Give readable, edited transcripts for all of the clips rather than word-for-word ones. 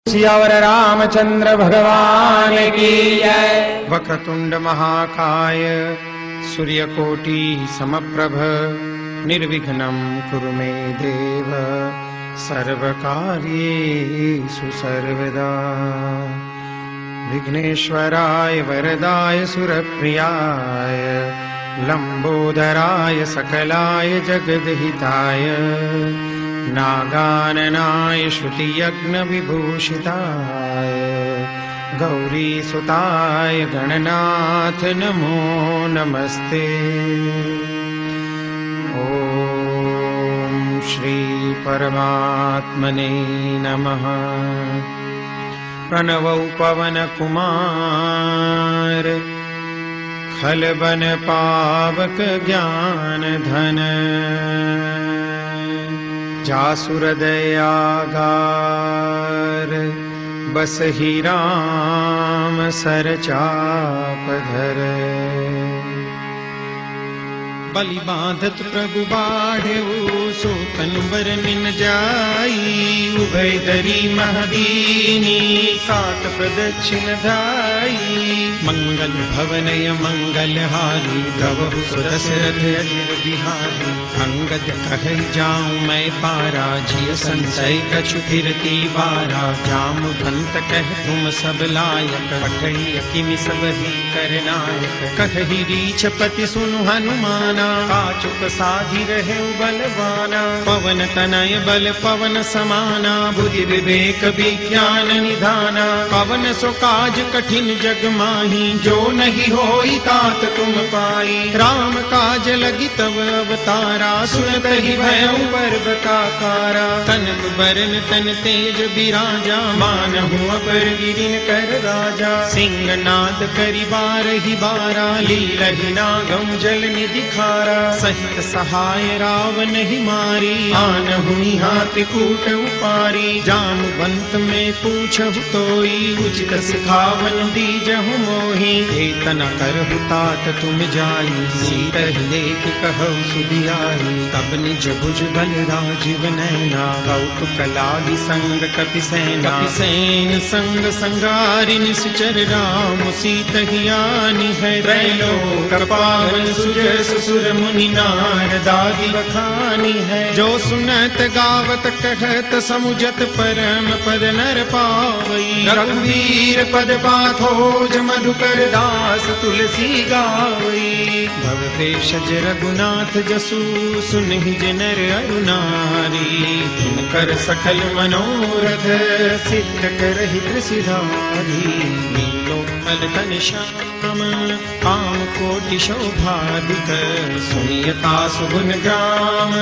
सियावर रामचंद्र भगवान की जय। वक्रतुंड महाकाय सूर्यकोटि समप्रभ निर्विघ्नं कुरु मे देव सर्वकार्येषु सर्वदा। विघ्नेश्वराय वरदाय सुरप्रियाय लंबोदराय सकलाय जगद्हिताय नागाननाय श्रुतियज्ञविभूषिताय गौरीसुताय गणनाथ नमो नमस्ते। ॐ श्री परमात्मने नमः। प्रणवौ पवन कुमार खलबन पावक ज्ञान धन जासुर दयागार बसहि राम सरचापधर। बलि बांधत प्रभु बाढ़ऊ सोतन बरनिन जाई उभय दरी महदीनी सात प्रदक्षिण धाई। मंगल भवनय मंगलहारी द्रवहु सुदशरथ अजिर बिहारी। अंगद कहै जाऊं मैं पारा जिय संशय कछु फिरती बारा। जामवंत कह तुम सब लायक पठई किमि सब ही करनायक। कहहि रीछपति सुनु हनुमाना काचुक साधि रहे बलवाना। पवन तनय बल पवन समाना बुद्धि विवेक विज्ञान निधाना। पवन सो काज कठिन जग माही जो नहीं होई तात तुम पाई। राम काज लगी तब अवतारा सुनत ही भयउ पर्वताकारा। तनक बरन तन तेज बिराजा मानहु अपर गिरिन कर राजा। सिंहनाद करि बारहि बारा लीलहि नागम जल निधि खारा। सहित सहाय रावण ही मारी आनहु हाथ कूट उपारी। जामवंत में पूछहु तोई उचित सिखावन दीजहु मोहि। एतना करहु तात तुम जाई सीतहि लेख कहु सुधियाई। तब निज भुज बल राजीव नैना कौतुक लागी संग कपिसेना। कपिसेन संग संगारि निश्चर राम सीतहि आनि है। त्रैलोक पावन सुजस सुर मुनि नारदादि बखानी है। जो सुनत गावत कहत समुझत परम पद नर पावई। रघुवीर पद पाथोज मधुकर दास तुलसी गावई। भव भेषज रघुनाथ जसु सुनहि जनर अरु नारी। कर सकल मनोरथ सिद्ध करहि त्रिसिधारी। नीलोत्पल तन श्याम काम कोटि शोभाधिक। सुनियता सुगुन ग्राम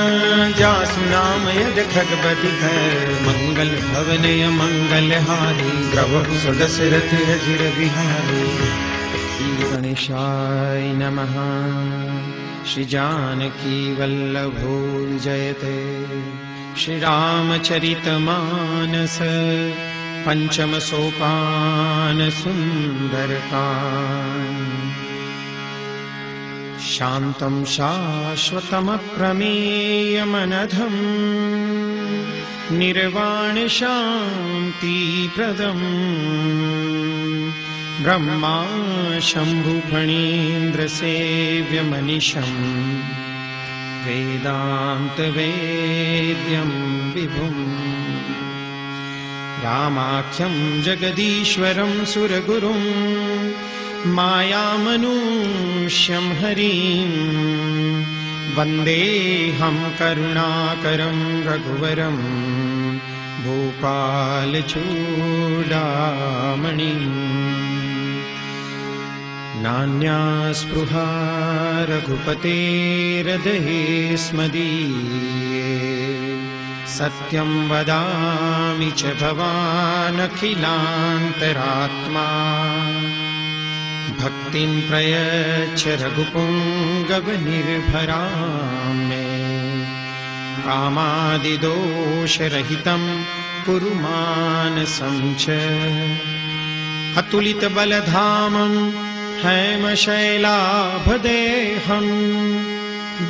जासु नाम यद खगपति है। मंगल भवनय मंगलहारी द्रवहु सुदशरथ अजिर बिहारी। श्री गणेशाय नमः। श्री जानकी वल्लभो जयते। श्री रामचरित मानस पंचम सोपान सुंदरकांड। शांतं शाश्वतमप्रमेयमनघं निर्वाण शांति प्रदम्। ब्रह्मा शंभु फणीन्द्र सेव्य मनीषं वेदांत वेद्यं विभुम्। रामाख्यं जगदीश्वरं सुरगुरुं मायामनुष्यं हरिं। वन्देऽहं करुणाकरं रघुवरं भूपालचूडामणिम्। नान्या स्पृहा रघुपतेर्हृदये स्मदीये। सत्यं वदामि च भवानखिलान्तरात्मा। भक्तिं प्रयच्छ रघुपुङ्गवनिर्भरां मे। कामादिदोषरहितं कुरु मानसं च। अतुलितबलधामं हैमशैलाभदेहं।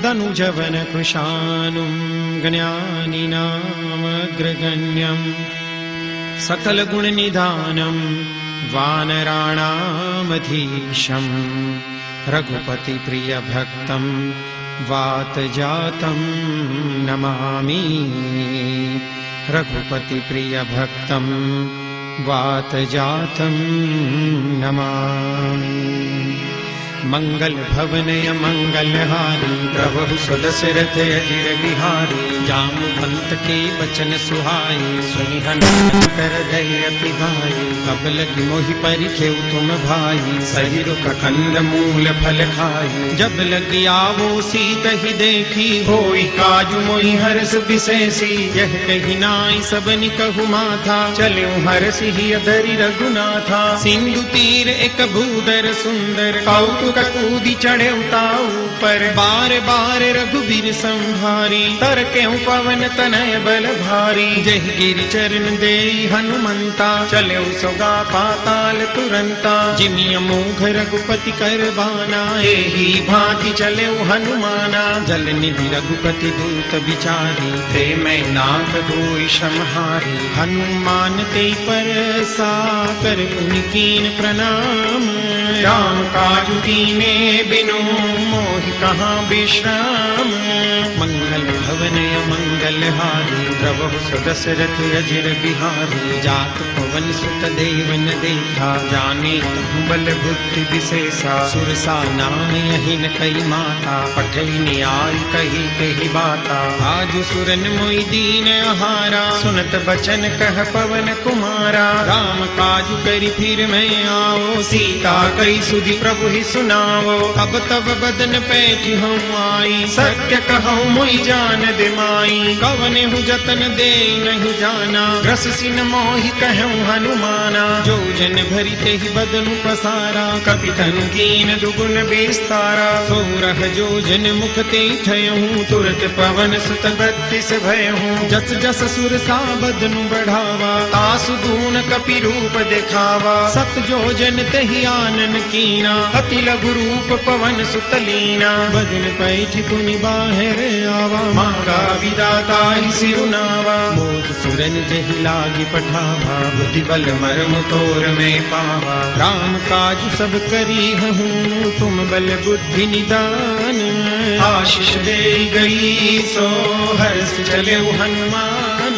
दनुजवनकृशानुं ज्ञानिनामग्रगण्यं। सकल गुण निधानम वानराणामधीशम रघुपति प्रिय भक्तम वात जातम नमामि। रघुपति प्रिय भक्तम वात जातम नमामि। मंगल भवनय मंगलहारी प्रभु सुदशरथ अजिर बिहारी। जामवंत के बचन सुहाए सुनि हनुमत कर अति भाई। कब लगी मोहि परिखेउ तुम भाई सही रुख कंद मूल फल खाई। जब लगी आवो सीत ही देखी होई काजु मोहि हर्ष विशेषी। यह कही नाई सबनि कहु माथा चले हर्ष ही अधरि रघुनाथा। सिंधु तीर एक भूधर सुंदर कौतुक कूदी चढ़े उताऊ पर। बार बार रघुबीर संभारी तर के पवन तनय बल भारी। जय गिरि चरण देई हनुमंता चले सोगा पाताल तुरंता। जिमिय मोघ रघुपति कर बाना एही भांति चले हनुमाना। जल निधि रघुपति दूत विचारी ते मैं नाथ होई समहारी। हनुमान ते पर साकर पुनिकीन प्रणाम। राम काजु कीने बिनु मोहि कहाँ विश्राम। मंगल भवन मंगल हारी प्रभु सुदशरथ अजिर बिहारी। जात पवन सुत देवन देखा जाने बल बुद्धि विशेषा। सुरसा नाम यही न कई माता पठई न्याय कही कही बाता। आज सुरन मोहि दीन आहारा सुनत बचन कह पवन कुमारा। राम काजु करी फिर मैं आओ सीता कई सुधि प्रभु ही सुनाओ। अब तब बदन पैठ हूँ आई सत्य कहूँ मोहि जान दे माई। कवने हूँ जतन दे नहीं जाना रस सिन मोहि कहूँ हनुमाना। जो जन भरी ते ही बदन पसारा कपि तनु कीन दुगुन विस्तारा। सोरह जो जन मुख ते ठयहूँ तुरत पवन सुत बत्तीस भयहूँ। जस जस सुरसा बदनु बढ़ावा तासु गुण कपि रूप दिखावा। सत जो जन तहि आनन कीना अति लघु रूप पवन सुत लीना। बदन पैठ पुनि बाहर आवा मांगा विदाता ही सिरुनावा। मोद सुरन जहि लागी पठावा बुद्धि बल मर्म तोर में पावा। राम काज सब करी हूँ तुम बल बुद्धि निदान। आशीष दे गई सो हर्ष चले हनुमान।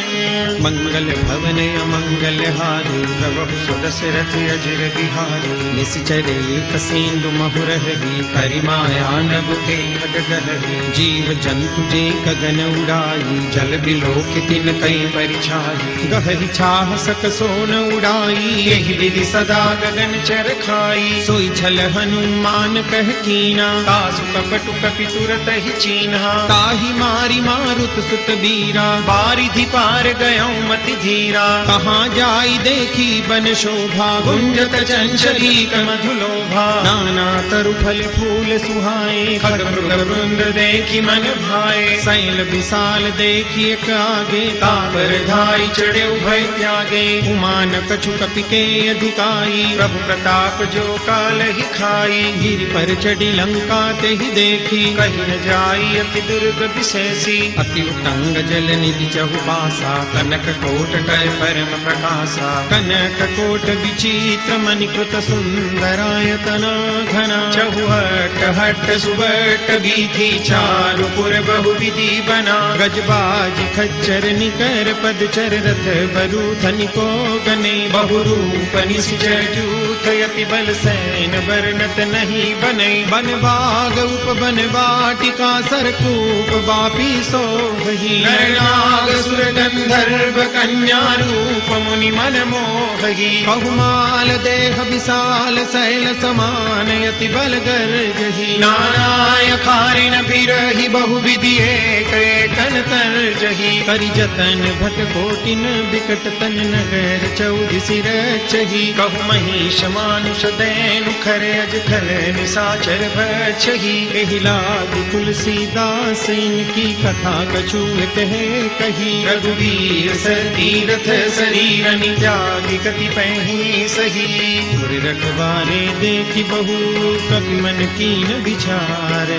मंगल भवन अमंगल हारी प्रभु सुदशरथ अजिर बिहारी। निश्चर एक सेंदु महुरही करिमाया नभुके खगगही। जीव जंतु जे गगन उड़ाई जल बिलोक तिन कई परिछाई। गहरी छाह सक सोन उड़ाई यही विधि सदा गगन चर खाई। सोई छल हनुमान कह कीना तासु कपटु कपि तुरत ही चीन्हा। ताहि मारी मारुत सुत बीरा बारिधि पार गया मति धीरा। कहाँ जाई देखी बन शोभा गुंजत चंचली मधुलोभा। नाना तरु फल फूल सुहाए खग मृग वृंद देखी मन भाए। शैल विशाल देखी एक आगे तापर धाई चढ़े उभय त्यागे। उमान कछु कपि के अधिकाई प्रभु प्रताप जो काल ही खाई। गिरि पर चढ़ी लंका ते ही देखी कहीं न जाई अति दुर्ग विशेषी। अति उतंग जल निधि चहुबासा कनक कोट कर परम प्रकाशा। कनक कोट विचित्र मणिकृत सुंदरायतना घना। चहुहट हट सुबट बीथी चारु पुर बहु विधि बना। गजबाज खच्चर निकर पदचर रथ बरु धनिको गने। बहुरूप निश्चर जूथ यति बल सैन वर्णत नहीं बने। बन बाग उपवन वाटिका सरकूप बापी सोहि। नरनाग सुर गंधर्व कन्या रूप मुनि मन मोहि। बहुमाल देह विशाल शैल समान यति बल गर्जहि। नाराय खारिन बिरहि बहु विधि एक एकन तर्जहि। करि जतन भट कोटिन बिकट तन नगर चौदि सिर चहि। कहु महिष मानुष दैनु खर अज खल निशाचर भक्षहि। एहि लागी तुलसीदास इनकी कथा कछु कहे कही। रघुवीर तीर्थ शरीरन त्यागी कति पही सही। गुर रखवारे देखी बहु कपि मन कीन विचार,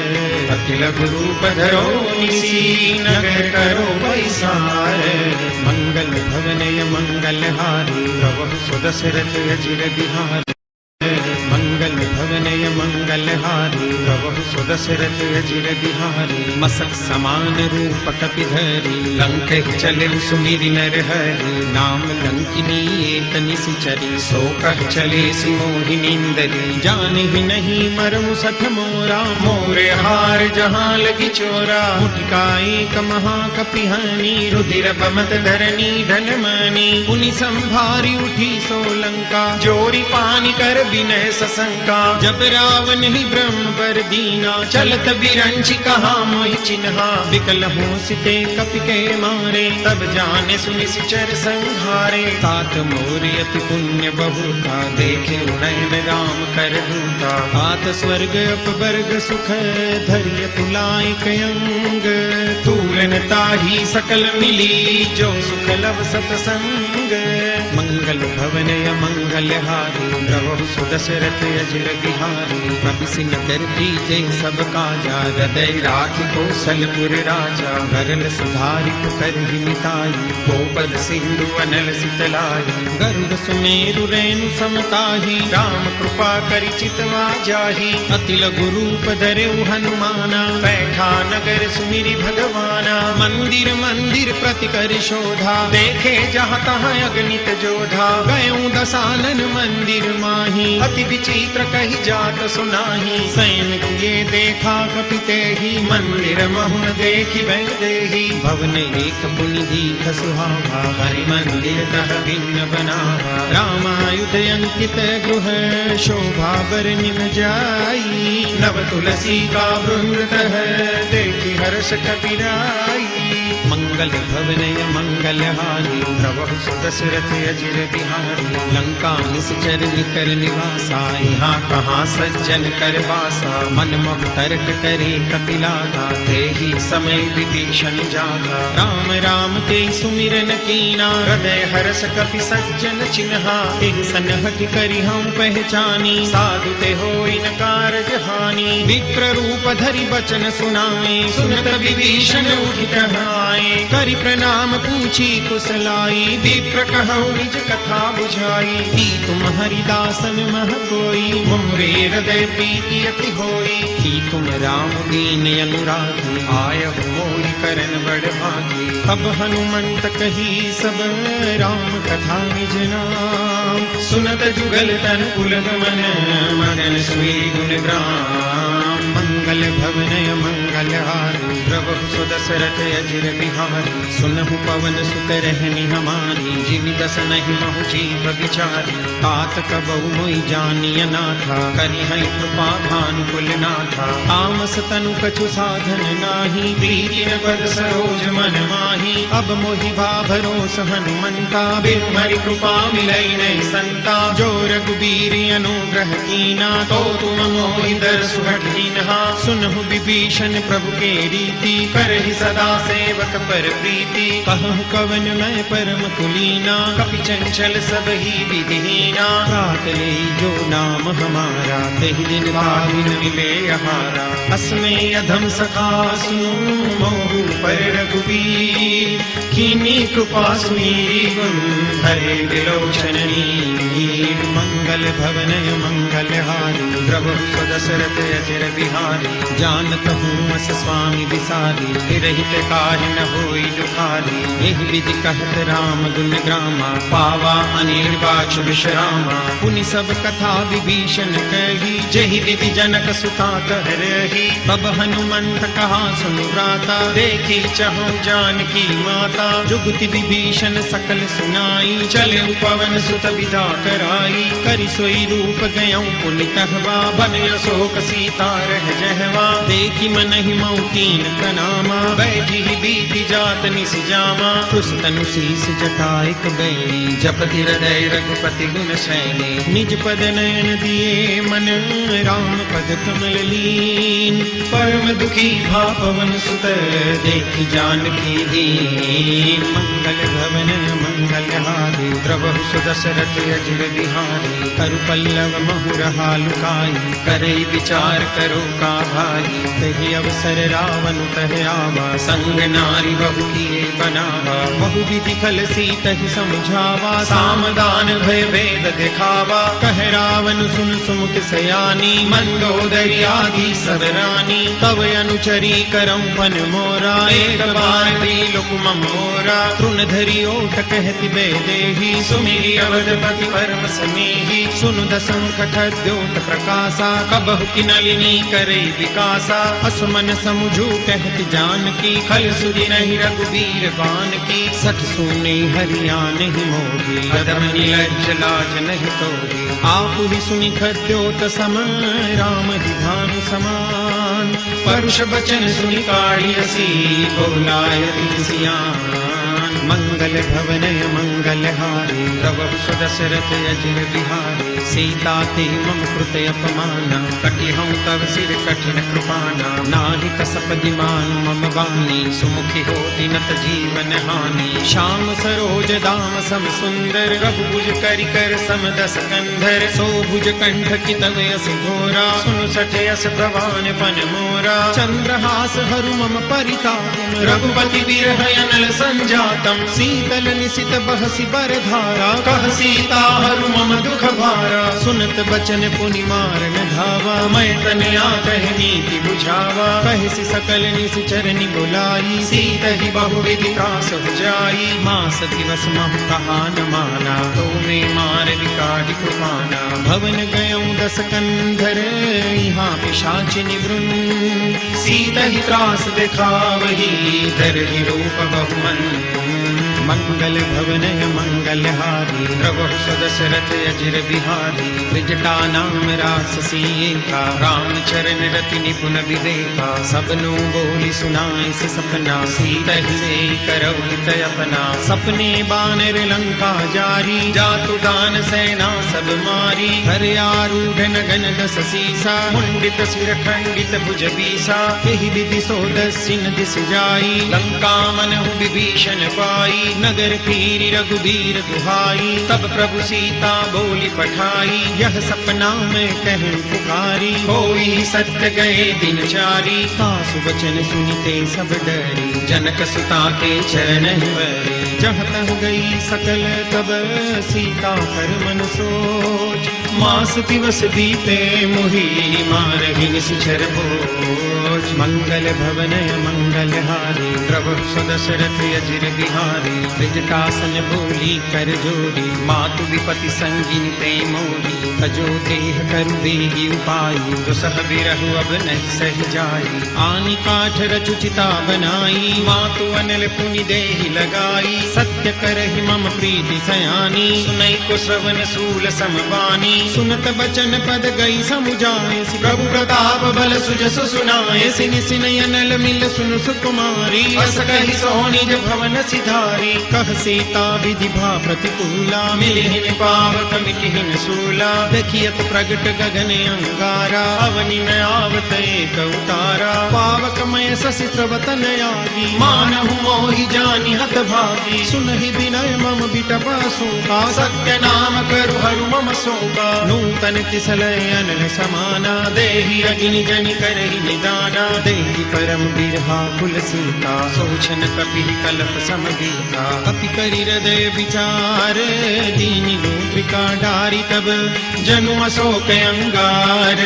अखिल गुरु पधरो निसी नगर करो पैसार। मंगल भवनय मंगल हारी प्रभु सुदशरथ अजिर बिहारी। मंगल भवनय मंगल हारी प्रभु सुदशरथ अजिर बिहारी। मसक समान रूप कपिधरी लंक चले सुमिरि नर हरि। नाम लंकिनी एक निशिचरी सो कह चले सिमोहिनींदरी। जाने ही नहीं मरमु सठ मोरा मोरे हार जहाँ लगी चोरा। मुठिका एक महाकपिहानी रुधिर बमत धरनी धन मानी। पुनि संभारी उठी सोलंका जोरी पानी कर विनय सशंका। जब रावण ही ब्रह्म पर दीना चलत बिरंची कहा मोहि चिन्हा। विकल हो सिते कपि के मारे तब जाने सुनि सिचर संहारे। तात मोरि अति पुण्य बहुता देखे नयन राम कर दूता। तात स्वर्ग अपवर्ग सुख धैर्य तुलाय कयंग। तूलन ताही सकल मिली जो सुख लव सतसंग। मंगल भवनय मंगल हारी प्रभु सुदशरथ अजिर बिहारी। कपि न कर दीजे सब काजा हृदय राखि कौशलपुर राजा। गरल सुधारि कर मिताई गोपद सिंधु अनल सितलाई। गरुड़ सुमेरु रेणु समताही राम कृपा करि चितवा जाही। अतिल गुरु पधरेउ हनुमाना बैठा नगर सुमिरि भगवाना। मंदिर मंदिर प्रति कर शोधा देखे जहाँ तहाँ अगणित जोधा। गयों दसानन मंदिर माही अति विचित्र कही जात सुनाही। सैन किए देखा कपिते ही मंदिर महुन देखी वैदेही। भवन एक पुनि दीख सुहावा हरि मंदिर तह भिन्न बनावा। रामायुध अंकित गृह शोभा बर निम जाई। नव तुलसी का वृंद तह देखी हर्ष कपिराई। मंगल भवनय मंगल हारी प्रभु सुदशरथ अजिर बिहारी। लंका निश्चर निकर निवासा यहाँ कहाँ सज्जन कर बासा। मन मोह तर्क करे कपिलागा तेहि समय विभीषण जागा। राम राम ते सुमिरन कीना हृदय हर्ष कपि सज्जन चिन्हा। एहि सनहठ करि हम पहचानी साधु ते होई न कारज हानि। विप्र रूप धरि बचन सुनाए सुनत विभीषण उठि कहाए। करि प्रणाम पूछी कुशलाई विप्र कहु निज कथा बुझाई। की तुम हरिदासन मह कोई मोरे हृदय प्रीति अति होई। की तुम राम दीन अनुरागी आयहु मोहि करन बड़ भागी। तब हनुमंत कही सब राम कथा निज नाम। सुनत जुगल तन पुलक मन मगन सुई गुण ग्राम। मंगल भवनय मंगल हारी प्रभु सुदशरथ अजिर बिहारी। सुनहु पवन सुत रहनी हमारी जीवि दस नहीं महु जीव विचारी। तात कबहु मोहि जानिय नाथा करि हरि कृपा भानुकुल नाथा। तामस तनु कछु साधन नाही प्रीति न पद सरोज मन माही। अब मोहि भा भरोस हनुमंता बिनु हरि कृपा मिलई नहीं संता। जो रघुबीर अनुग्रह कीना तो तुम मोहि दरसु हठीनहा। सुनहु विभीषण प्रभु के रीति करहि सदा सेवक पर प्रीति। कहु कवन मैं परम कुलीना कपि चंचल सब ही विधिहीना। रात ले जो नाम हमारा तेहि दिन पाविन मिले हमारा। अस्मै अधम सखा सुनो मोहु पर रघुबीर। कीनी कृपा सुमीरी गुण हरे विलोचन नीर। मंगल भवनय मंगल हारी प्रभु सुदशरथ अजिर बिहारी। जानत हूँ अस स्वामी विसारी निरहित काहि न होई दुखारी। एहि विधि कहत राम गुण ग्रामा पावा अनिर्वाच विश्रामा। पुनि सब कथा विभीषण कही जेहि विधि जनक सुता कह रही। तब हनुमंत कहा सुनु भ्राता देखी चहु जानकी माता। जुगति विभीषण सकल सुनाई चले पवन सुत विदा कराई। कर हरि सोई रूप गयऊं पुनितहवा बन अशोक सीता रह जहवा देखी मन ही मऊ कीन प्रणामा बैठी ही बीती जात निस जामा उस तनु शीस जटाइक बैली जपति हृदय रघुपति गुण शैली निज पद नयन दिए मन राम पद कमल लीन परम दुखी भा पवन सुत देखी जानकी दीन मंगल भवन मंगल हारी द्रवहु सुदशरथ अजिर बिहारी करु पल्लव महुरहा लुकाई करे विचार करो का भाई तहि अवसर रावण तह आवा संग नारी बहु किए बनावा बहु विधि फल सीतहि समझावा सामदान भय भेद दिखावा कह रावण सुन सुमुख सयानी मंदोदरी आदि सब रानी तव अनुचरी करम पन मोरा एक बार दिलुक मोरा तृण धरि ओट कहति बेदेही सुमिरि अवधपति परम समीहि सुनु दसंकट द्योत प्रकाशा कबहु की नलिनी करे विकासा असमन समुझू कहति जानकी खल सुधि नहीं रघुबीर बान की सठ सुने हरिया नहीं मोही अदम निलज्ज लाज नहीं तोही आप ही सुनि खद्योत सम राम ही भानु समान परुष बचन सुनि काढ़ियसी बोलाय सियान मंगल भवनय मंगल हारी प्रभु सुदशरथ अजिर बिहारी सीता ते मम कृत अपमाना कटिहऊं तव सिर कठिन कृपाना नाहि कसप दिमान मम वाणी सुमुखी हो दिनत जीवन हानि श्याम सरोज दाम सम सुंदर रघुभुज करि कर सम दस कंधर सो भुज कंठ की तव यस घोरा सुनु सठ यस प्रवान पन मोरा चंद्रहास हरु मम परिताप रघुपति बिरह अनल संजातम शीतल निशित बहसी बर धारा कह सीता हरु मम दुख भारा सुनत बचन पुनि मारन धावा मैं तनया कह नीति बुझावा कहसी सकल निस चरनि बुलाई सीत ही बहु विधि त्रास जाई मास दिवस महु कहा न माना तो में मार विकाढ़ कृपाना भवन गयऊं दस कंधर यहाँ पिशाचिनि वृन सीत ही त्रास दिखावही धर ही रूप बहुमन मंगल भवनय मंगल हारी प्रभु सुदशरथ अजिर बिहारी त्रिजटा नाम राससी एका राम चरण रति निपुण विवेका सबनु बोली सुनाई से सपना सीत ही करौ हित अपना सपने बानर लंका जारी जातु दान सेना सब मारी हर आरूढ़ नगन दस सीसा मुंडित सिर खंडित भुज बीसा एहि विधि सो दस्सिन दिस जाई लंका मनहु विभीषण पाई नगर फिरी रघुबीर दुहाई तब प्रभु सीता बोली पठाई यह सपना में कह पुकारी होई सत्य गए दिन चारी सासु वचन सुनिते सब डरी जनक सुता के चरण वरी जहाँ तह गई सकल तब सीता कर मन सोच मास दिवस बीते मुहि मारहि निश्चर भोज मंगल भवनय मंगल हारी प्रभु सुदशरथ अजिर बिहारी त्रिजटासन बोली कर जोड़ी मातु विपति संगिनी ते मोरी तजो देह करु देहि उपाई दुसह बिरहु अब नहीं सह जाई आनि काठ रचु चिता बनाई मातु अनल पुनि देहि लगाई सत्य करहि मम प्रीति सयानी सुनई को श्रवण सूल समवानी सुनत बचन पद गई समुझाए प्रभु प्रताप बल सुजस सुनाए सिनि सिनय अनल मिल सुन सुकुमारी अस कहि सोनिज भवन सिधारी कह सीता विधि भा प्रतिकूला मिलिहिन पावक मिटिहिन सूला देखियत प्रगट गगन अंगारा अवनि में आवत एक उतारा पावक मय शशि स्रवतन आगी मानहु मोहि जानि हत भागी सुनहि विनय मम बिटपा शोका सत्य नाम करु हरु मम शोका नूतन किसलय अनल समाना देहि अग्नि जनि करहि निदाना देहि परम बिरहा कुल सीता सोचन कपि कल्प समगीता कपि करि हृदय विचार दीनि मुद्रिका डारी तब जनु अशोक अंगार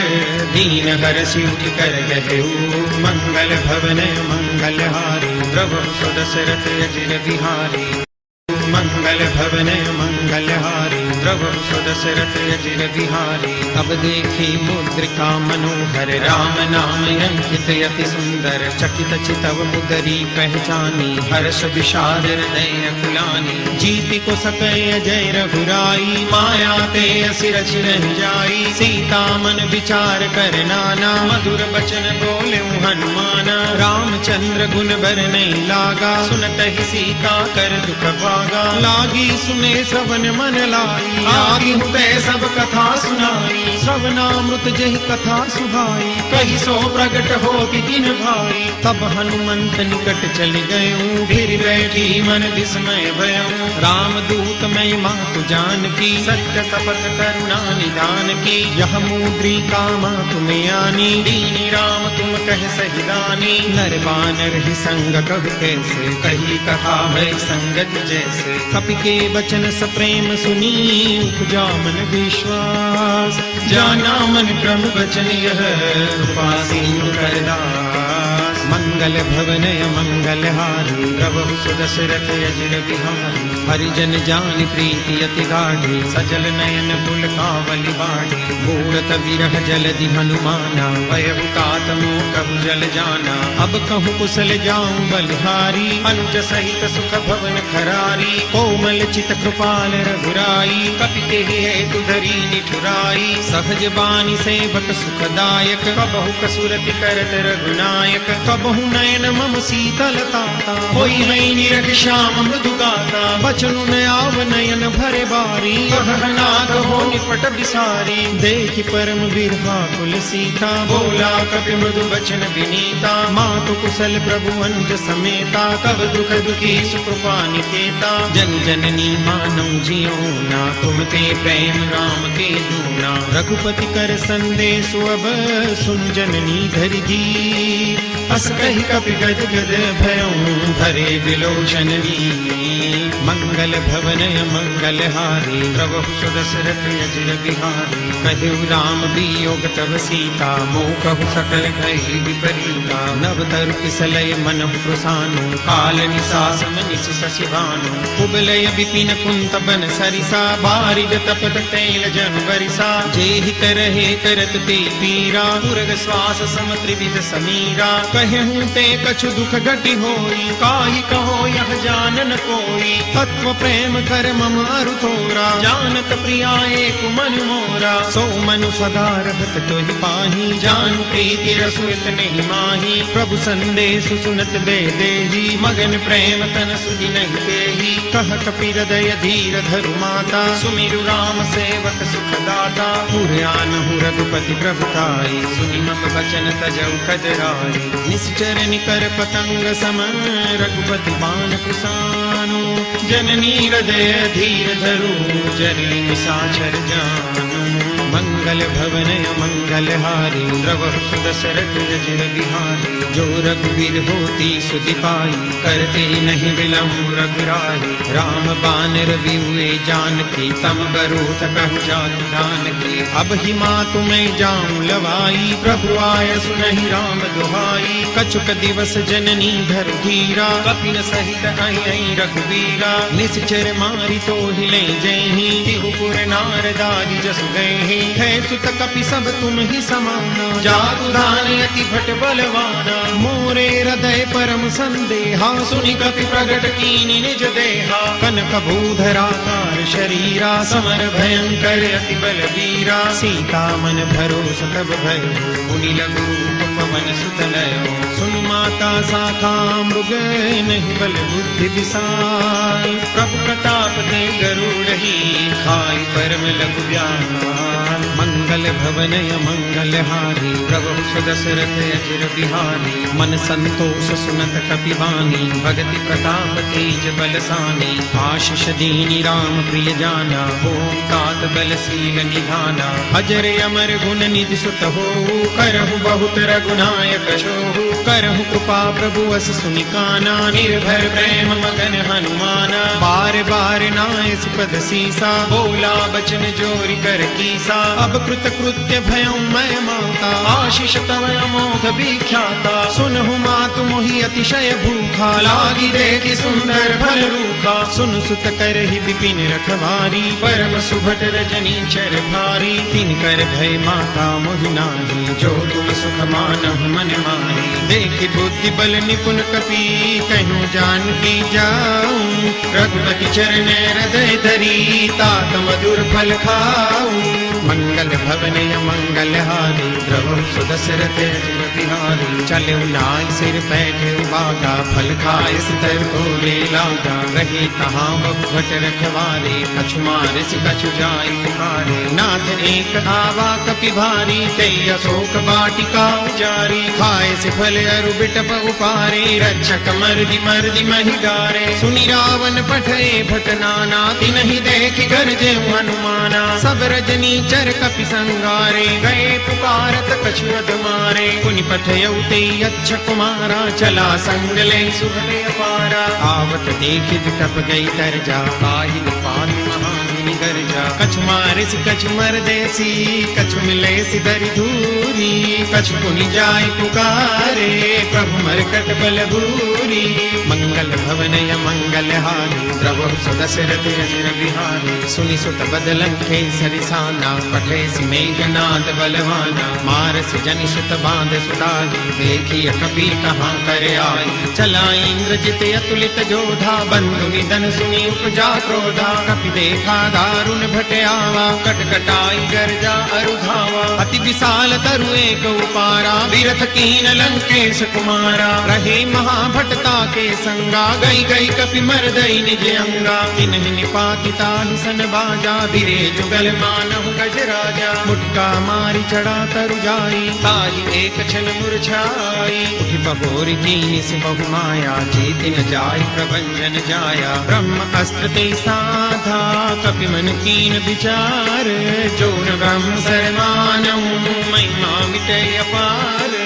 दीन हरषि उठि कर गहेउ मंगल भवनय मंगल हारी प्रभु सुदशरथ अजिर बिहारी मंगल भवनय मंगल हारी प्रभु सुदशरथ अजिर बिहारी अब देखी मुद्रिका मनोहर राम नाम अंकित अति सुंदर चकित चितव मुदरी पहचानी हर्ष विषाद हृदय कुलानी जीति को सकय जय रघुराई माया ते असि रचि नहीं जाई। सीता मन विचार कर नाना, मधुर बचन बोले हनुमाना। रामचंद्र गुण बर नहीं लागा, सुनत ही सीता कर दुख भागा। लागी सुने श्रवण मन लाई, आगी हुते सब कथा सुनाई। श्रवणामृत जहि कथा सुहाई, कही सो प्रगट हो किन भाई। तब हनुमंत निकट चल गए, फिर बैठी मन विस्मय भयऊ। राम दूत मैं मातु जान की, सत्य शपथ करुणा निधान की। यह मुद्रिका मातु में आनी, दीनी राम तुम कह सही दानी। नर बानर ही संग कब कैसे, कही कहा भय संगत जैसे। कपि के वचन सप्रेम सुनी, उपजा मन विश्वास। जाना मन क्रम वचन यह, उपासीन करदास। मंगल भवनय मंगल हारी, प्रभु सुदशरथ अजिर बिहारी। हरिजन जान प्रीति अति गाढ़ी, सजल नयन पुलकावली बाढ़ी। मूरत विरह जलधि हनुमाना, भयहु तात मोह कहु जल जाना। अब कहूँ कुशल जाऊं बलिहारी, अनुज सहित सुख भवन खरारी। कोमल चित कृपाल रघुराई, कपि तेहि हेतु धरी निठुराई। सहज बानी सेवक सुखदायक, कबहु कसुरति करत रघुनायक। कबहु नयन मम शीतलताता, होई है निरख श्याम मृदु गाता। बचनु न आव नयन भरे बारी, कहनाथ हो निपट बिसारी। देखि परम बिरहा कुल सीता, बोला कपि मृदु बचन विनीता। मातु कुशल प्रभु अनुज समेता, तब दुख दुखी सुकृपा निकेता। जन जननी मानौ जियोना, तुम ते प्रेम राम के दूना। रघुपति कर संदेश अब, सुन जननी धरि धीर। अस कहि कपि गद गद भयऊ, भरे विलोचन वीर। मंगल भवनय मंगल हारी, प्रभु सुदशरथ अजिर बिहारी। कहु राम वियोग तब सीता, मोह कहु सकल भई विपरीता। नव तरु किसलय मनहु प्रसानु, काल निसास मनिस शशि भानु। कुबलय विपिन कुंत बन सरिसा, बारिद तपत तैल जन बरिसा। जेहि तरहे करत ते पीरा, पुरग श्वास सम त्रिविध समीरा। कहूँ ते कछु दुख घटि होई, काहि कहो यह जानन कोई। तत्व प्रेम कर मम अरु तोरा, जानत प्रिया एक मन मोरा। सो मनु सदा रहत तोहि पाही, जानु प्रीति रसु इतने माही। प्रभु संदेश सुनत बे देही, मगन प्रेम तन सुधि नहीं देही। कह कपि हृदय धीर धरु माता, सुमिरु राम सेवक सुखदाता। पुरयानहु रघुपति प्रभुताई, सुनि मम वचन तजौ कजराई। निश्चर निकर पतंग सम, रघुपति बाण कुसानु। जननी हृदय धीर धरु, जनि निशाचर जानु। मंगल भवनय मंगल हारी, प्रभु सुदशरथ अजिर बिहारी। जो रघुवीर होती सुधि पाई, करते नहीं विलम्ब रघुराई। राम बानर बिहुए जानकी, तम बरूथ कहु जातु जानकी। अब ही मातु मैं जाऊं लवाई, प्रभु आय सुनहि राम दुहाई। कछुक दिवस जननी धरु धीरा, कपिन सहित आई रघुवीरा। निश्चर मारि तो हिले जयहि, तिहुपुर नारदारी जसु गए। है सुत कपि सब तुम ही समाना, जातु दान अति भट बलवाना। मोरे हृदय परम संदेहा, सुनि कपि प्रगट कीनि निज देहा। कनक भूधराकार शरीरा, समर भयंकर अति बलवीरा। सीता मन भरोस तब भयो, मुनि लघु रूप पवन सुत लयो। सुन माता शाखा मृग, नहीं बल बुद्धि विशाल। प्रभु प्रताप ते गरुड़हि, खाई परम लघु व्याल। मंगल भवनय मंगल हारी, प्रभु सुदशरथ अजिर बिहारी। मन संतोष सुनत कपि बानी, भगति प्रताप तेज बलसानी। आशीष दीनी राम प्रिय जाना, होम तात बलशील निधाना। अजर अमर गुण निधि सुत हो, करहु बहुत रघुनायक शोहु। करहु कृपा प्रभु अस सुनि काना, निर्भर प्रेम मगन हनुमाना। बार बार नाय सुपद सीसा, बोला बचन जोरि कर कीसा। अब कृत दुहित कृत्य भयं मैं माता, आशीष तव अमोघ विख्याता। सुनहु मातु मोहि अतिशय भूखा, लागी देखि सुंदर फल रूखा। सुन सुत करहि विपिन रखवारी, परम सुभट रजनी चर भारी। तिन कर भय माता मोहि नाही, जो तुम सुख मानहु मन माही। देखि बुद्धि बल निपुण कपि, कहूँ जानकी जाऊं। रघुपति चरण हृदय धरी, तात मधुर फल खाऊं। मंगल भवन मंगल हारी, प्रभु सुदशरथ अजिर बिहारी। चले नाय सिर बैठे बागा, फल खाए सितर तोरे लागा। रहे तहाँ बहुभट रखवारे, कछु मारे से कछु जाय पुकारे। नाथ एक आवा कपि भारी, कई अशोक वाटिका उजारी। खाए से फल अरु बिटप उपारे, रक्षक मर्दि महि डारे। सुनि रावण पठे भट नाना, तिनहि देखि गरजे हनुमाना। सब रजनी चर कपि संगारे, गए पुकारत कछु अध मारे। पुनि पठयउ तेई अच्छ कुमारा, चला संग ले सुभले अपारा। आवत देखि बिटप गई तरजा, आई निपात महामुनि गर्जा। कछु मारे सि कछु मर देसी, कछु मिले सि धरि धूरी। कछु पुनि जाय पुकारे, प्रभु मरकट बल भूरी। मंगल भवन मंगल हारी, प्रभु सुदशरथ अजिर बिहारी। सुनि सुत बदलन केसरि साना, पठे सि मेघनाद बलवाना। मारस जनि सुत बांध सुताई, देखि कपि कहाँ कर आई। चला इंद्रजित अतुलित जोधा, बंधु निधन सुनि उपजा क्रोधा। कपि देखा दारुण भट आवा, कटकटाई गर्जा अरु धावा। अति विशाल तरु एक उपारा, बिरथ कीन लंकेश कुमारा। रहे महाभटता के संगा, गई गई कपि मर्दई निज अंगा। तिन्हि निपाति ताहि सन बाजा, बिरे जुगल मानहु गज राजा। मुटका मारी चढ़ा तरु जाई, ताहि एक क्षण मुरझाई। उठि बहोरि कीनि से बहु माया, जीति न जाय प्रभंजन जाया। ब्रह्म अस्त्र ते साधा, कपि मन कीन विचार। जो न ब्रह्म सरमानहु, महिमा मिटे अपार।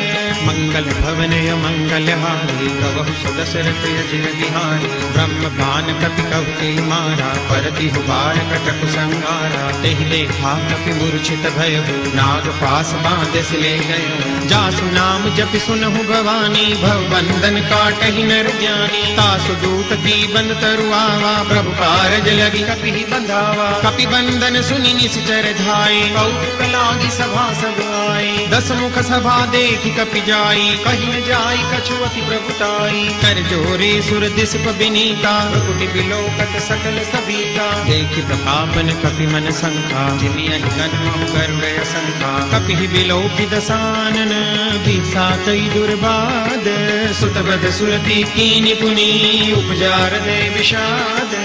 मंगल भवन मंगल हारी, प्रभु सुदशरथ अजिर बिहारी। ब्रह्म बान कपि कहुते मारा, परति बाण कटक संगारा। तेहि देखा कपि मूर्छित भयउ, नाग पास बांधस ले गयो। जासु नाम जपि सुनहु भवानी, भव बंधन काटहि नर ज्ञानी। तासु दूत की बंद तरु आवा, प्रभु कारज लगी कपि बंधावा। कपि बंधन सुनि निश्चर धाये, कौतुक लागी सभा सब आए। दस मुख सभा देखि कपि जाई, कहि न जाई कछु अति प्रभुताई। कर जोरे सुर दिसप बिनीता, भ्रुकुटि बिलोकत सकल सबीता। देखि प्रतापन कपि मन शंका, जिमि अहि गन्महु गरुड़ असंका। कपि बिलोकि दसानन, बिसा कई दुर्बाद। सुतवद सुरति कीनि पुनि, उपजा हृदय विषाद।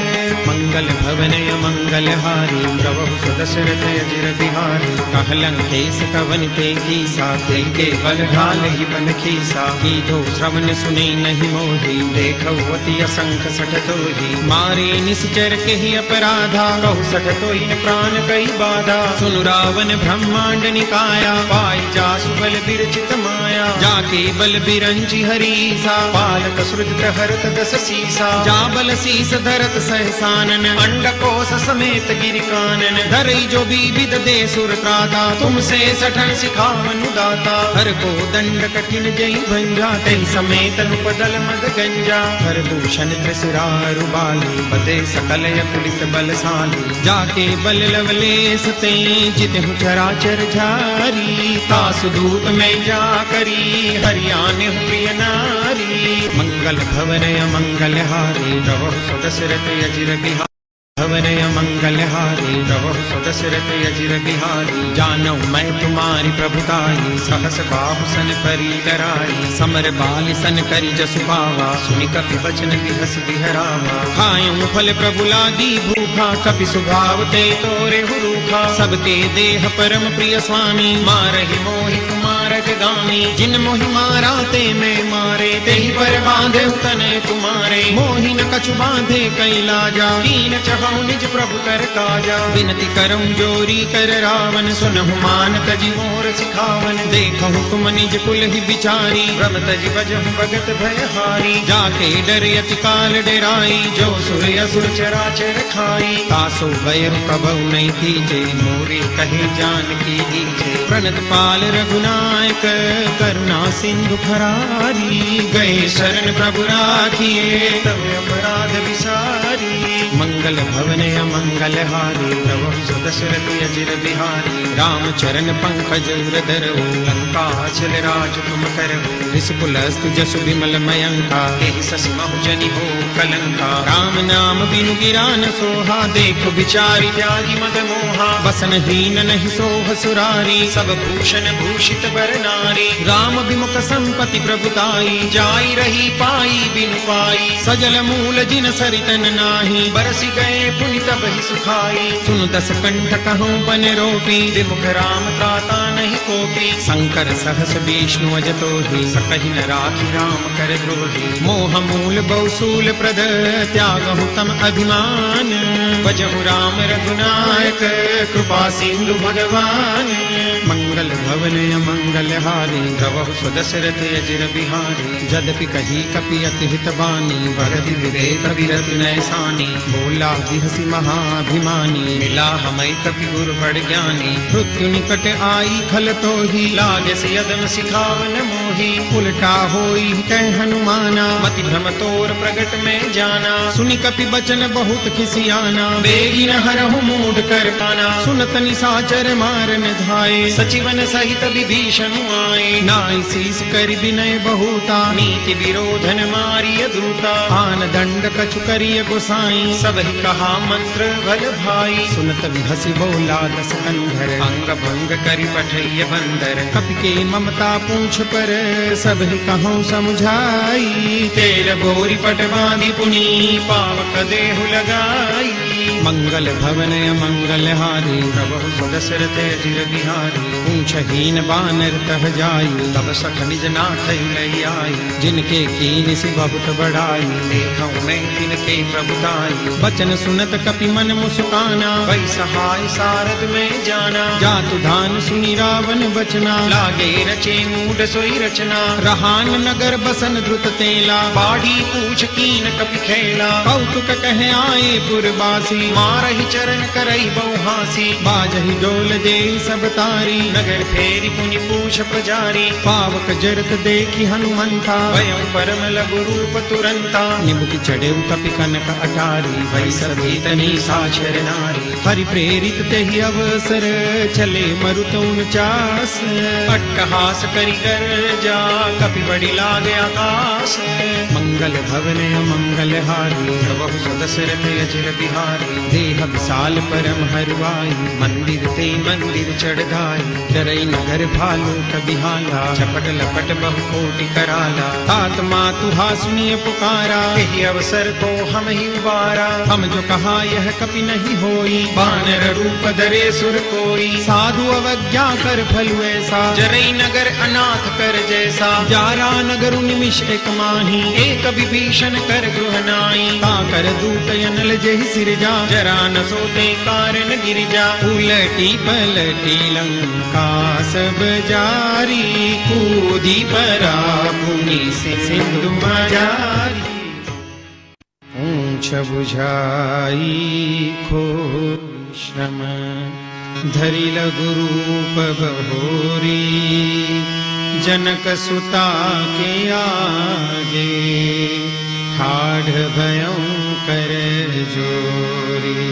मंगल भवन मंगल हारी, प्रभु सुदशरथ अजिर बिहारी। कहलंकेश कवन ते कीसा, ते के बल ढाल ही बन खीसा। कीधो श्रवण सुने नहीं मोही, देखौ अति असंख सठ तोही। मारे निश्चर के ही अपराधा, कहु सठ तोहि प्राण कई बाधा। सुनु रावण ब्रह्मांड निकाया, पाई जासु बल बिरचित माया। जाके बल बिरंचि हरीसा, पालक सृजत हरत दस सीसा। जा बल शीस धरत सहसानन, अंडकोश समेत गिरि कानन। धरई जो विविध दे सुर त्राता, तुमसे सठन सिखावनु दाता। हर को दंड कठिन जई भंजा, तई समेत नुपदल मद गंजा। हर दूषण त्रिसुरारु बाली, बदे सकल अतुलित बलशाली। जाके बल लवलेस ते, जितहु चराचर झारी। तासु दूत में जा करी, हरियाने प्रिय नारी। मंगल भवन मंगल हारी, प्रभु सुदशरथ अजिर बिहारी। भवन मंगल हारी, प्रभु सुदशरथ अजिर बिहारी। जानौ मैं तुम्हारी प्रभुताई, सहस बाहु सन परी कराई। समर बाल सन करि जसु पावा, सुनि कपि बचन बिहस बिहरावा। खायूं फल प्रभु लागी भूखा, कपि सुभाव ते तोरे हुरूखा। सबके देह परम प्रिय स्वामी, मारहि मोहि कुमार जगामी। जिन मोहि मारा ते मैं मारे, तेहि पर बांधे तने तुम्हारे। मोहि न कछु बांधे कई लाजा, कीन चहु निज प्रभु कर काजा। विनती करऊं जोरी कर रावण, सुनहु मान तजि मोर सिखावन। देखहु तुम निज कुल ही बिचारी, भ्रम तजि बजहु भगत भयहारी। जाके डर अति काल डराई, जो सुर असुर चराचर खाई। तासो भय कबहु नहीं कीजे, मोरे कहे जानकी दीजे। प्रणत पाल रघुनायक करुणा सिंधु खरारी, गए शरण प्रभु राखिए तब अपराध विसारी। मंगल भवन अमंगल हारी, प्रभु सुदशरथ अजिर बिहारी। राम चरण पंकज उरधर हो, लंका चल राज तुम कर। रिसकुलस्त जसु विमल मयंका, एहि ससि महुजनि हो कलंका। राम नाम बिनु गिरा न सोहा, देखो बिचारी त्यागी मद मोहा। बसन हीन नहीं सोह सुरारी, सब भूषण भूषित बर नारी। राम विमुख संपति प्रभुताई, जाई रही पाई बिनु पाई। सजल मूल जिन सरितन नाही, बरसि गए पुनि तब ही सुखाई। सुन दस कंठ कहूँ बन रोपी, विमुख राम त्राता नहीं कोपी। शंकर सहस विष्णु अजतो ही, सकहि न राखी राम कर द्रोही। मोह मूल बहुसूल प्रद, त्यागहु तम अभिमान। भजहु राम रघुनायक, कृपा सिंधु भगवान। मंगल भवन अमंगल हारी, द्रवहु स्वदशरथ अजिर बिहारी। जदपि कही कपि अति हित बानी, भरति विवेक विरति नैसानी। बोला बिहसी महाभिमानी, मिला हमै कपि गुरु बड़ ज्ञानी। मृत्यु निकट आई खल तो ही, लागे से यदन सिखावन मोही। उल्टा होई कह हनुमाना, मति भ्रम तोर प्रगट में जाना। सुनि कपि बचन बहुत खिसियाना, बेगी न हरहु मूढ़ कर पाना। सुनत निशाचर मारन धाये, सचिवन सहित विभीषण आए। नाई शीस कर विनय बहुता, नीति विरोधन मारिय दूता। आन दंड कछु करिय गोसाई, सब ही कहा मंत्र भल भाई। सुनत हसी बोला दस कंधर, अंग भंग करि पठैय बंदर। कपि के ममता पूछ पर, सब ही कहूँ समझाई। तेल गोरी पट बांधि पुनि, पावक देहु लगाई। मंगल भवन अमंगल हारी, प्रभु सुदशरथ अजिर बिहारी। पूछहीन बानर तह जाई, तब सख निज नाथ लई आई। जिनके कीन सि बहुत बड़ाई, देखऊँ मैं तिनके प्रभुताई। बचन सुनत कपि मन मुस्काना, वै सहाय सारद में जाना। जातु धान सुनि रावण बचना, लागे रचे मूढ़ सोई रचना। रहान नगर बसन द्रुत तेला, बाढ़ी पूछ कीन कपि खेला। कौतुक कहे आए पुरवासी, मारहि चरण करई बहुहासी। बाजहि डोल दे सब तारी, नगर फेरी पुनि पूछ प्रजारी। पावक जरत देखी हनुमंता, भयं परम लघु रूप तुरंता। निमुख चढ़े कपि कनक अटारी, भई सभी तनी साक्षर नारी। हरि प्रेरित तेहि अवसर, चले मरुत 49। अट्टहास करि कर जा, कपि बड़ी लागे आकाश। मंगल भवन अमंगल हारी, प्रभु सुदशरथ अजिर बिहारी। देह विशाल परम हरुआई, मंदिर ते मंदिर चढ़ाई। डरई नगर भालू कबिहाला, झपट लपट बहु कोटि कराला। तात मातुहा सुनिय पुकारा, यही अवसर को हम ही उबारा। हम जो कहा यह कपि नहीं होई, बानर रूप धरे सुर कोई। साधु अवज्ञा कर फलु ऐसा, जरई नगर अनाथ कर जैसा। जारा नगर निमिष एक माही, एक विभीषण कर गृह नाई। काकर दूत अनल जेहि सिरजा, जरा न सोते कारण गिरिजा। उलटी पलटी लंका सब जारी, कूदी परा पुनि सिंधु मजारी। ऊंच बुझाई खोर श्रम, धरि लघु रूप बहोरी। जनक सुता के आगे, ठाढ़ भयं कर जोरी।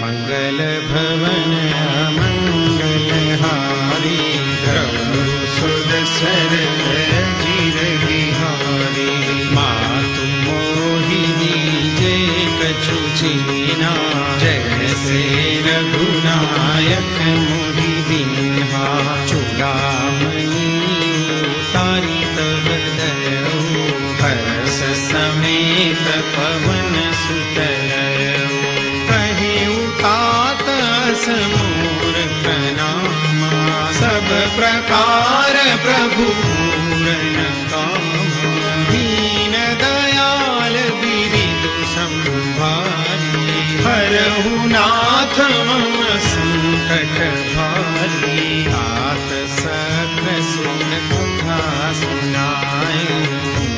मंगल भवन अमंगल हारी, प्रभु सुदशरथ अजिर बिहारी। मातु मोहिनी जे कछु छीना, जैसे रघुनायक मोहि दीन्हा। चूड़ामणि उतारी तब दयऊ, हर्ष समेत पवन सुत लयऊ। कहे उतात समूर प्रणामा, सब प्रकार प्रभु पूरन कामा। दीन दयाल बिरिदु संभारी, हरहु नाथ मम संकट भारी। तात सख्र सुन कथा सुनाए,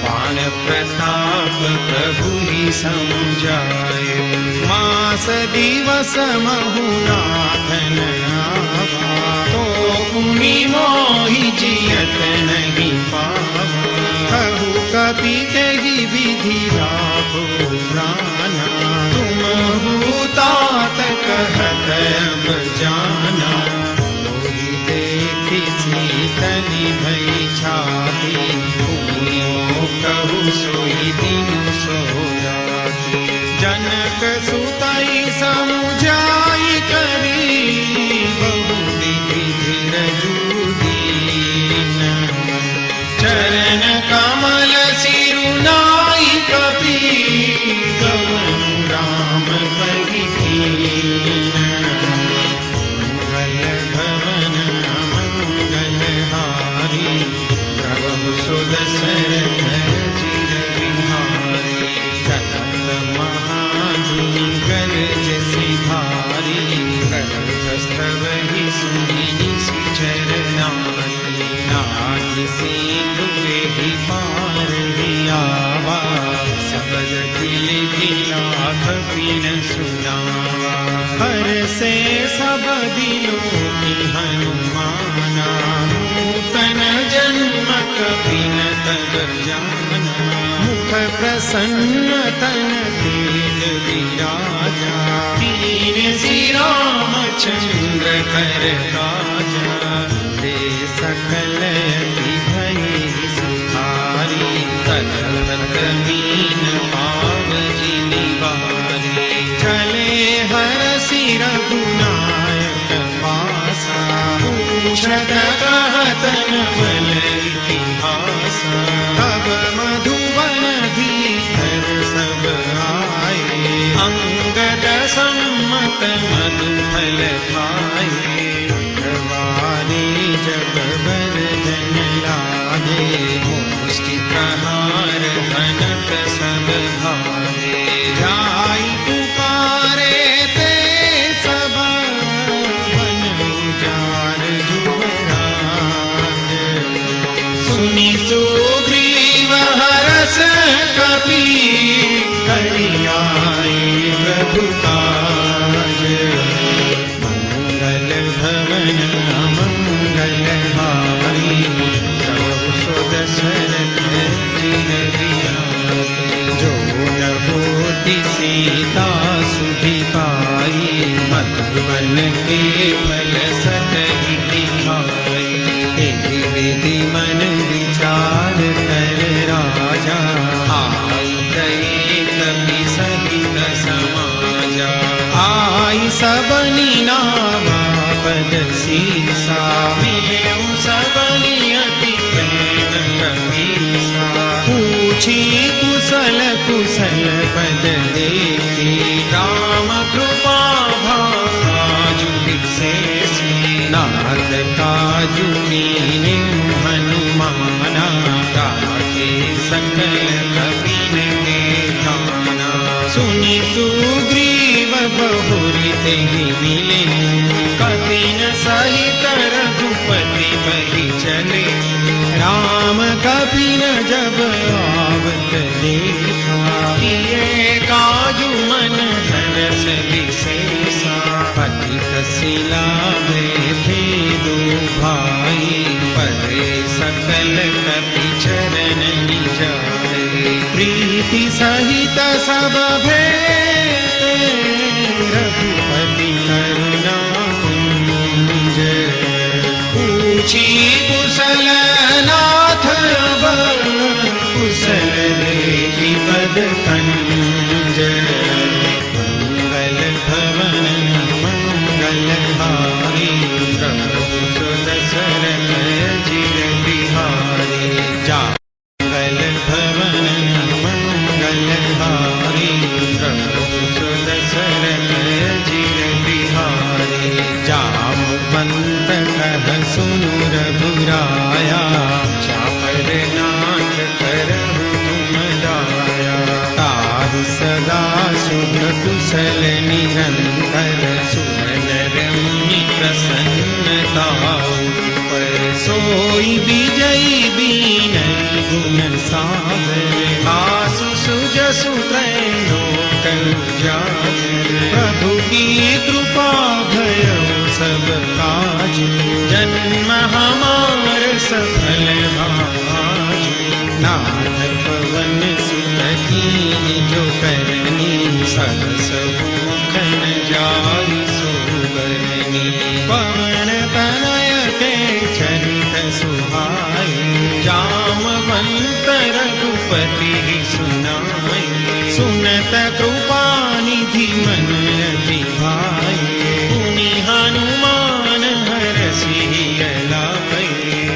बाण प्रताप प्रभु ही समझाए। माँ मास दिवस महुनाथन आवा, तो पुनि मोहि जियत नहीं पावा। कहु कपि तेहि विधि लाभो प्राणा, तुम तात कहत अब जाना। मोहि देखि सीतनि भई छाती, पुनियो कहु सोई दिनु सोयाती। जनक सुतई समुझाई करी, बहु विधि धीरजु दीन। चरण कमल सिरुनाई कपि, गवनु राम कहि कीन। मंगल भवन मंगलहारी, प्रभु सुदशरथ चिर बिहारी। सतत महाजुनि गरजसि भारी, कंठस्थवहि सुनि सिचर नारी। नाहि सिंधु एहि पार हियावा, सबल दिलि लाख बिन सुनावा। हरसे सब दिलों हनुमाना, नूतन जन्म कपिन तब जाना। मुख प्रसन्न तन तेज विराजा, दीन श्रीराम चंद्र कर राजा। दे सकल यति भई सुखारी, तलत मीन पाव जिनि बारी। चले हरसि रघुनायक पासा, पूछत कहत नवल इतिहासा। तब मधुबन भीतर सब आए, अंगद सम्मत मधुफल खाए। करवारे जब बरदन लागे, मुष्टि प्रहार घनत सब भागे। जाई पुकारे ते सब, बन उजार जुबराज। सुनि सुग्रीव हरष कपि, करि आए प्रभु काज। मंगल भवन मंगलहारी, प्रभु सुदशरथ चिर बिहारी। जो न होति सीता सुधि पाई, मधुबन के फल सतहि दिखाई। एहि विधि मन विचार कर राजा, आई गए कपि सहित समाजा। आई सबनि नावा पद सीसा, मिलेउ सबनि अति प्रेम कपीसा। पूछी कुशल कुशल पद देखी, राम कृपा भाजु विशेषी। नाथ काजु कीन्हि हनुमाना, राखे सकल कपिन के ठाना। सुनि सुग्रीव बहुरि तेहि मिले, कपिन सहित रघुपति बहि चले। राम कपिन जब आवत देखा, किए काजु मन हरष विशेषा। पतित शिला थे दो भाई, परे सकल कपि चरण जाए। प्रीति सहित सब भेटे, रघुपति करुणा कुंज। पूछी कुशल नाथ अब, कुशल देखि पद कंज। मंगल भवन मंगलहारी, प्रभु सुदशरथ चिर बिहारी। मंगल भवन मंगलहारी, प्रभु सुदशरथ चिर बिहारी। जामवंत कह सुनु रघुराया, चापर नाथ करहु तुम दाया। तारु सदा शुभ कुशल निरंतर, सुर नर मुनि प्रसन्नता पर। सोई विजयी बीनई गुण सागर, आसु सुत जसु त्रैलोक उजागर। प्रभु की कृपा भयो सब काज, जन्म हमार सफल भाज। नाथ पवन सुत कीन्हि जो करनी, सहस मुख न जाई सुबरनी। पवन तनय के चरित सुहाए, जामवंत रघुपति सुनाए। सुनत कृपा निधि मन अति भाए, पुनि हनुमान हरषि लाए।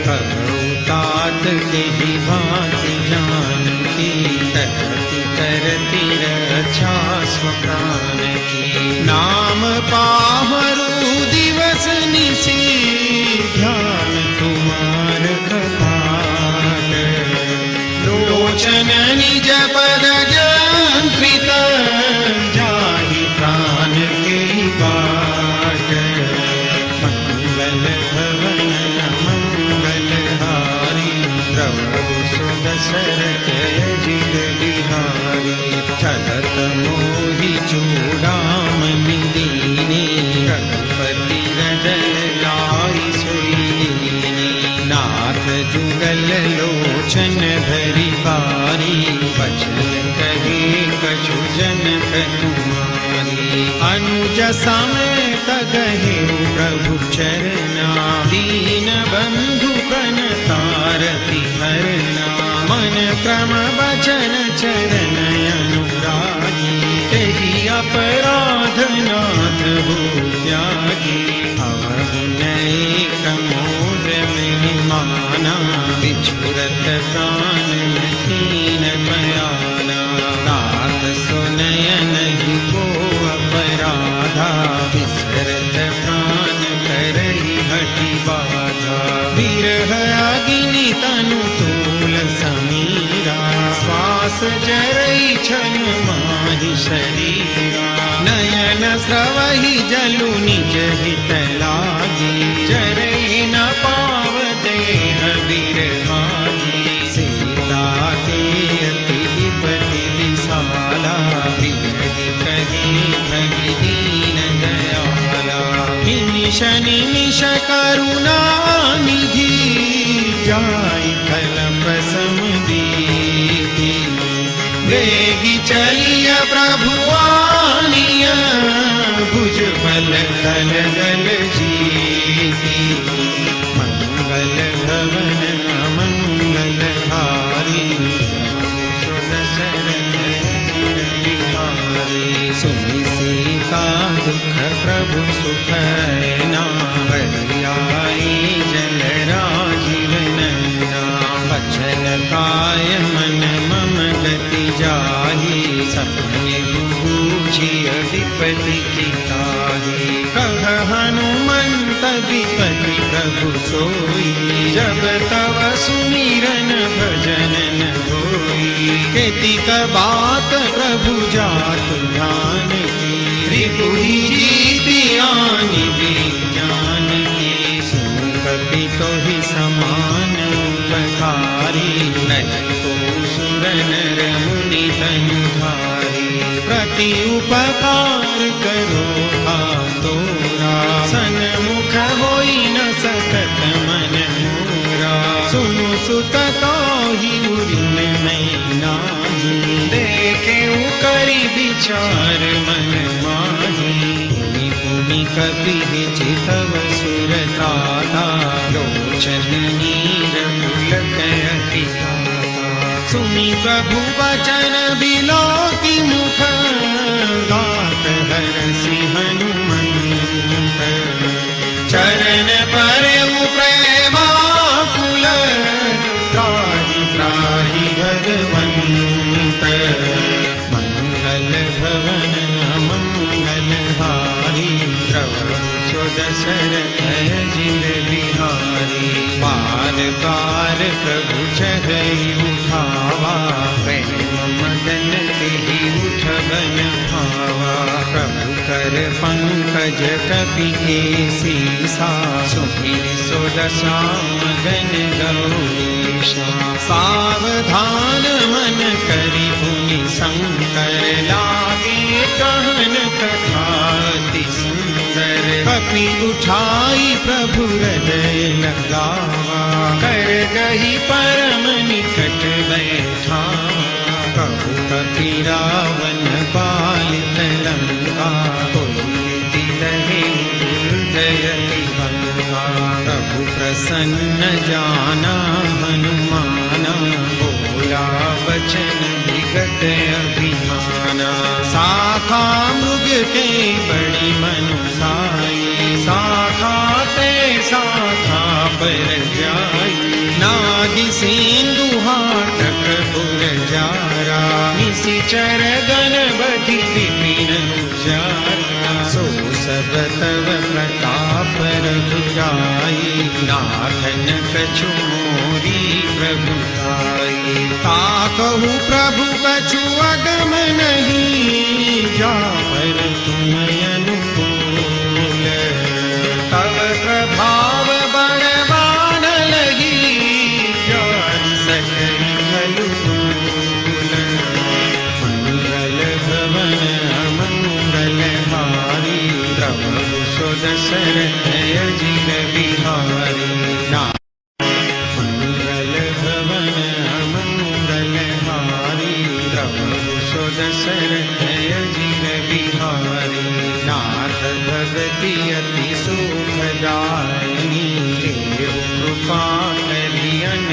कहु तात के भांति जानकी, तरति करति रक्षा स्वप्राण की। नाम पाहरु दिवस निशि, ध्यान तुम्हार कपाट। लोचन निज पद जंत्रित, जाहि प्राण के बाट। मंगल भवन मंगल हारी, प्रभु सुदशरथ अजित बिहारी। चलत मोहि चूड़ामणि दीनी, रघुपति रंजन लाइ सोई दीनी। नाथ जुगल लोचन भरी बारी, बचन कहे कछु जनक कुमारी। अनुज समेत गहे प्रभु चरना, दीन बंधु प्रणतारति हरना। मन क्रम वचन चरण अनुरागी, तेहि अपराध नाथ हो त्यागी। अवहु नैक मोर महिमाना, बिछुरत प्राण हीन बयाना। नाथ सुनय नहीं को अपराधा, बिसरत प्राण करहि हठि बाधा। विरह अग्नि तनु तूल समीरा, श्वास जरई छन माहि शरीरा। नयन स्रवहि जलु निज हित लागी, जरई न पाव देह बिरहागी। सीता के अति विपति विशाला, बिरहि कहि भगि दीन दयाला। निमिष निमिष करुणा निधि, जाई कल्प समुदीति। वेगी चलिय प्रभु आनिय, भुज बल तल गल जीति। मंगल भवन मंगल हारी, सुदशरथ अजित बिहारी। सुनि सीता दुख प्रभु सुख ना, बलि आई जल राजीवन ना। बचन काय मन मम गति जाहि, सपने बूझि अधिपति की ताहि। कह हनुमंत विपति प्रभु सोई, जब तव सुमिरन भजन न होई। केतिक बात प्रभु जात ध्यान की, रिपुहि जीति आनि विज्ञान की। सुनु कपि तोहि समान उपकारी, नहीं को सुर नर मुनि तनुधारी। प्रति उपकार करो तोरा, सन्मुख होई न सकत मन मोरा। सुनु सुत ताहि उरिन नहीं नाही, देखे करि विचार मन माही। पुनि पुनि कपि चितव सुरताता, लोचन नीर पुलक अति ताता। सुनि प्रभु वचन बिलोकि मुख, गात हरषि हनुमंत। चरण परउ प्रेमाकुल, त्राहि त्राहि भगवंत। मंगल भवन मंगल हारी, प्रभु सुदशरथ अजित बिहारी। बार बार प्रभु चढ़ई उठावा, प्रेम मगन तेहि उठबन भावा। प्रभु कर कर पंकज कपि केसीसा सुमिर सोदसा मगन गौरीशा सावधान मन करि पुनि शंकर लागे कहन कथा अति सुंदर कपि उठाई प्रभु हृदय लगावा कर गही परम निकट बैठा प्रभु कपि रावण पालित लंका तोड़ि दहे हृदय भंगा प्रभु प्रसन्न जाना हनुमाना बोला वचन विगत अभिमाना शाखा मृग के बड़ी मनुसाई शाखा ते शाखा पर जाई नागि सिंधु हाटक पुर जारा निशिचर गणपति विपिन उजारा सो सब तव प्रताप रघुराई नाथन कछु मोरी प्रभुताई ताकहु प्रभु कछु अगम नहीं जा पर तुम अनुकूल तव प्रभाव बड़वान लगी जान सकल अनुकूल मंगल भवन अमंगल हारी प्रभु सुदशरथ अजिर बिहारी मंगल भवन अमंगल हारी प्रभु सुदशरथ अजिर बिहारी नाथ भगति अति सुखदायिनी देव कृपा करियन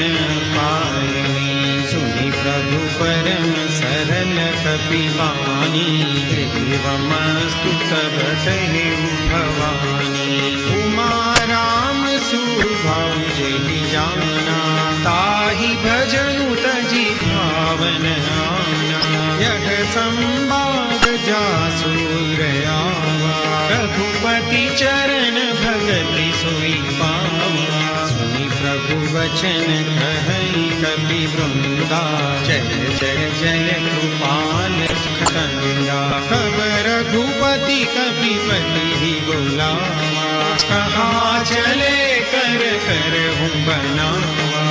पायनी सुनि प्रभु परम सरल कपि वाणी देवमस्तु तब कहे भवानी उमा राम सुभाव जहि जाना ताहि भजनु तजि भावन आना यह संवाद जासुर आवा रघुपति चरण भगति सोई पावा सुनि प्रभु वचन कहई कपि वृंदा जय जय जय कृपाल सुखंदा कब रघुपति कपिपति ही बुलावा कहाँ चले कर कर हूँ बनावा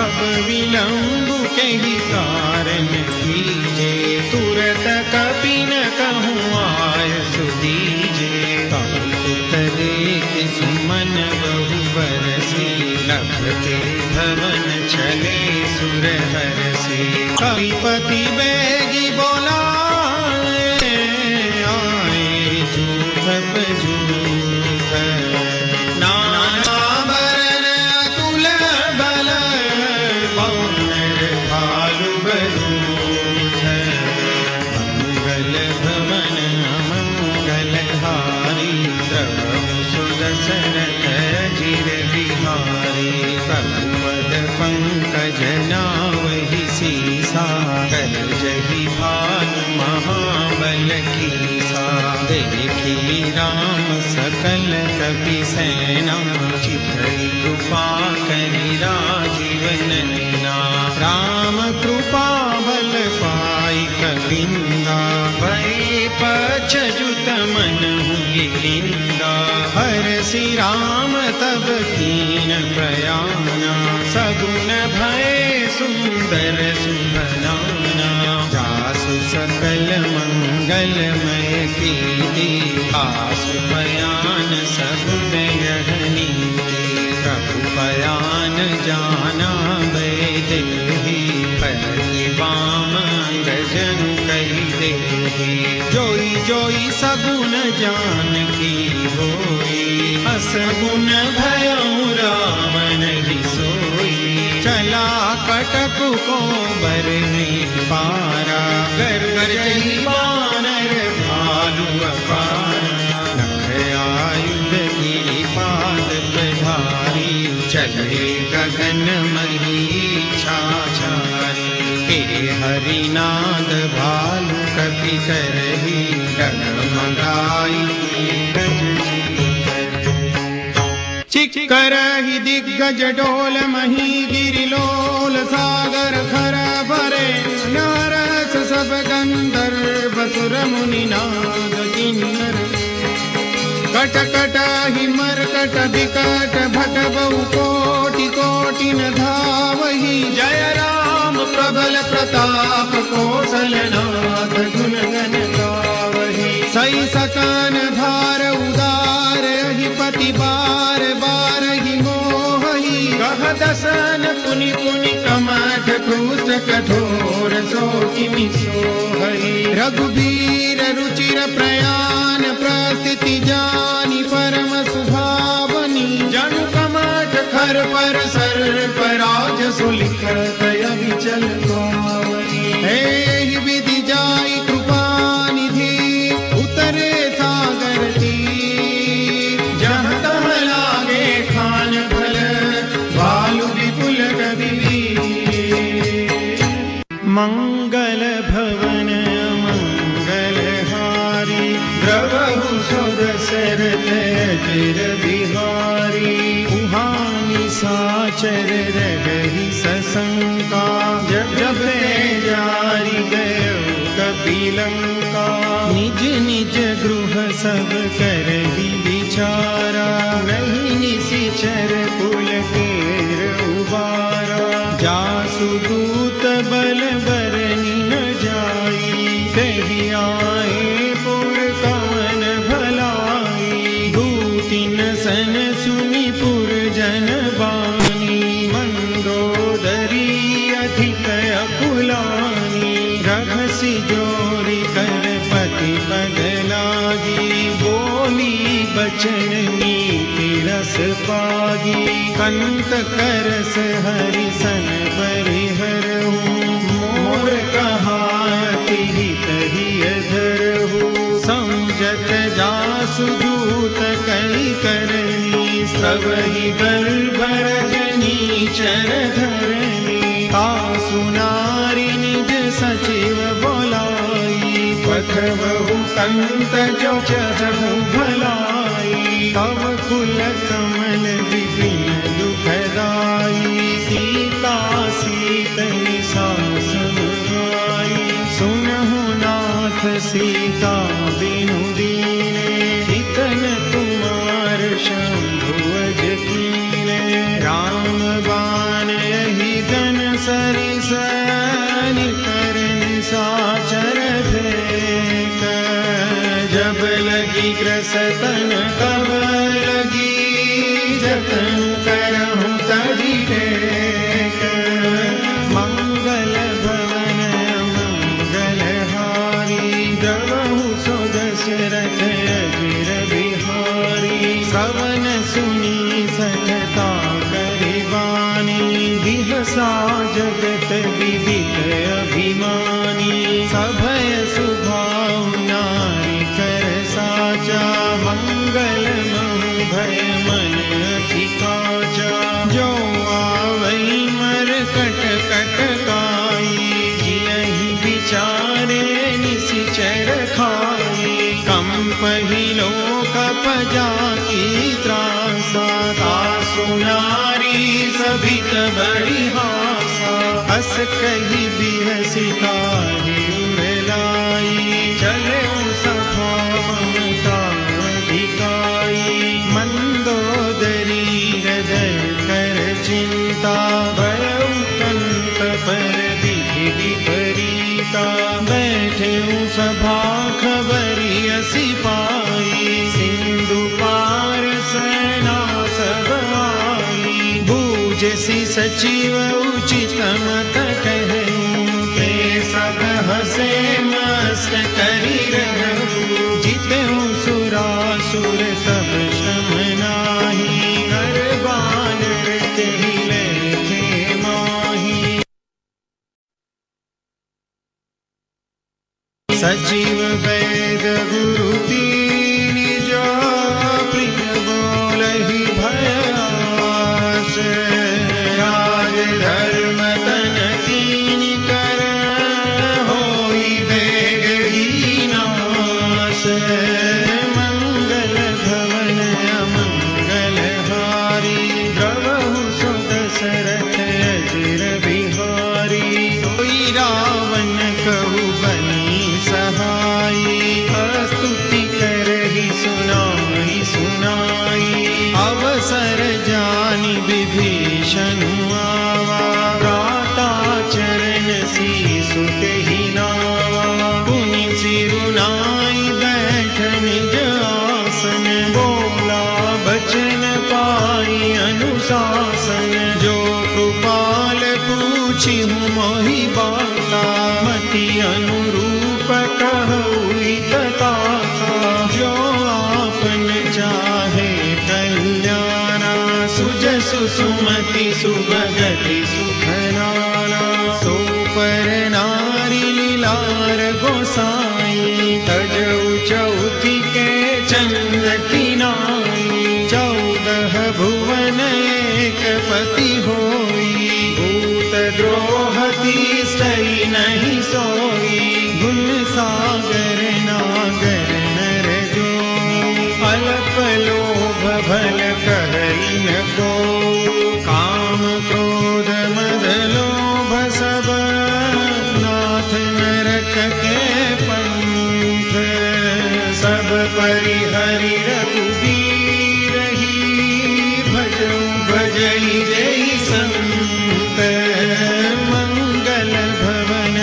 अब विलंब के ही कारण कीजे तुरत कपि न कहूँ आय सुदीजे करे कि सुमन बहु बरसी लभते भवन चले सुर हरसी कपिपति बेगी बोला आए जूथ जूथ नाना बरन अतुल बल वानर भालु बलूथ मंगल भवन अमंगल हारी प्रभु सुदशरथ अजिर बिहारी प्रभु पद पंकज नावहि सीसा कर जहि भानु महाबल कीसा देखी राम सकल कपि सेना चितई कृपा करि राजीव नैना राम कृपा बल पाई कविंदा भय पछजुत मन गिरिंदा हरसि राम तब कीन प्रयाना सगुन भय सुंदर सुभनाना जासु सकल मंगलमय कीर्ति आसु बयान सगुन यह नीति प्रभु बयान जाना वैदेही पति वाम गजनु कही देही जोई जोई सगुन जान की होई असगुन भयउ रावण ही सोई चला कटक को बर में पारा कर जही बानर भालु अपारा नख आयुध गिरि पाद प्रधारी चले गगन मही छाछारी के हरिनाद भालु कपि करही डगमगाई चिक्करहि दिग्गज डोल मही गिरिलोल सागर खर भरे नारस सब गंधर्व सुर मुनि नाद किन्नर कट कट ही मरकट विकट भट बहु कोटि कोटि न धावहि। जय राम प्रबल प्रताप कौशलनाथ गुण गण गावहि। सई सकान धार उदार अधिपति बार बार ही मोहि। कह दसन पुनि पुनि कमठ क्रूस कठोर सो किमि सोहहि। रघुबीर रुचिर प्रयाण प्रस्थिति जानि परम सुभावनी। जनु कमठ खर पर सर पराज सुलिखत अविचल पावनी। एहि विधि जाई कृपा निधि उतरे सागर तीर। जहाँ तहाँ लागे खान फल भालु विपुल गतिवीर। मंगल भवन मंगलहारी द्रवहु सुदशरथ अजिर बिहारी। उहानि साचर रगहि सशंका। जब जपे जारि गयो कपिलंका। निज निज गृह सब करहि विचारा। नहीं निशिचर पुलकेर उबारा। जासु दूत बल बरनि न जाई। कहि आए पुर कवन भलाई। दूतिन सन सुनि पुर जन बानी। मंदोदरी अधिक अकुलानी। रघसि जोरि कर पति पग लागी। बोली बचन नीति रस पागी। कंत करस हरि सन परिहरहु। मोर कहायति हित हिय धरहु। समझत जासु दूत कई करनी। सबहि गर्भ रजनी चर धरनी। तासु नारी निज सचिव बोलाई। पठबहु कंत जो चहु भलाई। तव कुल कमल विपिन दुखदाई। सीता सीतनि सासु आई। सुनहु नाथ सीता बिनु दीने। इतन तुमार शंभु अज कीने। राम बाण यही गन सरिस निकरन साचर भेक। जब लगी ग्रसतन तब लगी। जतन करहु तहि टेक। मंगल भवन मंगलहारी द्रवहु सुदशरथ अजिर बिहारी। श्रवण सुनि सठता करिबानी। बिहसा जगत विदित अभिमानी। सभय सुभाव नारी कर साचा। मंगल महु भय मन अधिकाचा। जो आवई मर कट कट काई। जियहि विचारे निशिचर खाई। कंपहि लोक पजाकी त्रासा। तासु नारी सभित बड़ी हासा। अस कहि बिहसि काहि उरलाई। चले सभा ममता अधिकाई। मंदोदरी हृदय कर चिंता। भयउ कंत पर विधि विपरीता। बैठे सभा खबरी असि पाई। सिंधु पार सेना सब आई। बूझसि सचिव उचित मत कहूँ। ते सब हसे मस्त करि रहू। जितहु सुरासुर तब श्रम नाही। हर बानर तेहि लेखे माही। सचिव वैद गुरु दीनि जो। प्रिय बोलहि भयास। राज धर्म तन कीनि कर। होई बेग ही नाश। पाई अनुशासन, जो कृपाल पूछी हूँ मोहि बाता, मति अनुरूप कहूँ तथा, जो आपन चाहे कल्याणा, सुजसु सुमति सुभगति सुखनाना, सो पर नारी लीलार गोसाई, तजऊ चौथी के चंद की नाई, 14 भुवन एक पति होई, भूत द्रोह तीसरी नहीं सोई, गुण सागर नागर नर जो, अल्प लोभ भल कहई न को, काम क्रोध मद लोभ सब नाथ नरक के पंथ, सब परिहरि रघुबीर ही, भजऊ भजई जय संत, मंगल भवन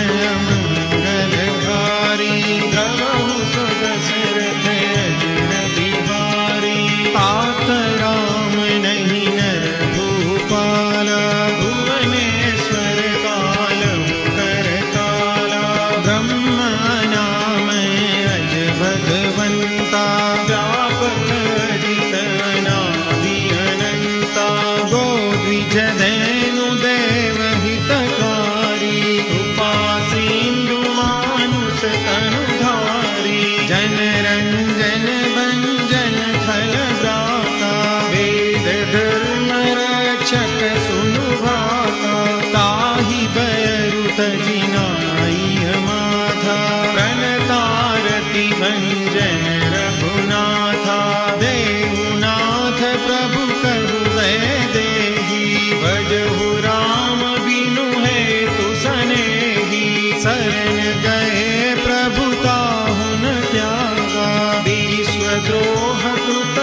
मंगलहारी, द्रवहु सुध सिरथ अजिर बिहारी, तात राम नहीं नर भूपाला, भुवनेश्वर कालहु करताला, ब्रह्मा नाम अज भगवंता, व्यापक अजित अनादि अनंता, गो द्विज धनु देव हितकारी, कृपा सिंधु मानुष तनुधारी, जन रंजन भंजन खल दाता, वेद धर्म रक्षक सुनु भाता, ताहि बयरु तजिनाई माथा, प्रणतारति भंजन रघुनाथा, देवनाथ प्रभु करु वैदेही, भजहु राम बिनु हेतु सनेही, शरण गए प्रभु ताहु न त्यागा, विश्वद्रोह कृत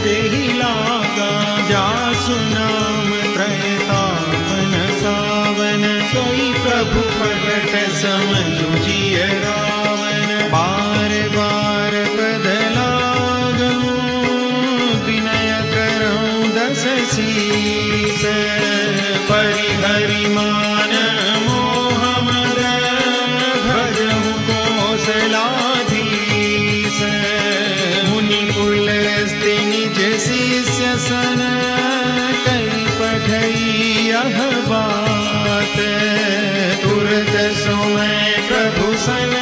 जहि लागा, जासु नाम त्रयतापन सावन, सोई प्रभु प्रगट समझु जिय रावण, बार बार पद लागूं, विनय करऊं 10 शीस, परिहरि मान मोह मद, भजहु कौशलाधीश, मुनि कुल स्त्रि निज शिष्य सन, कई पठई यह बात, तुरत सोमै प्रभु सन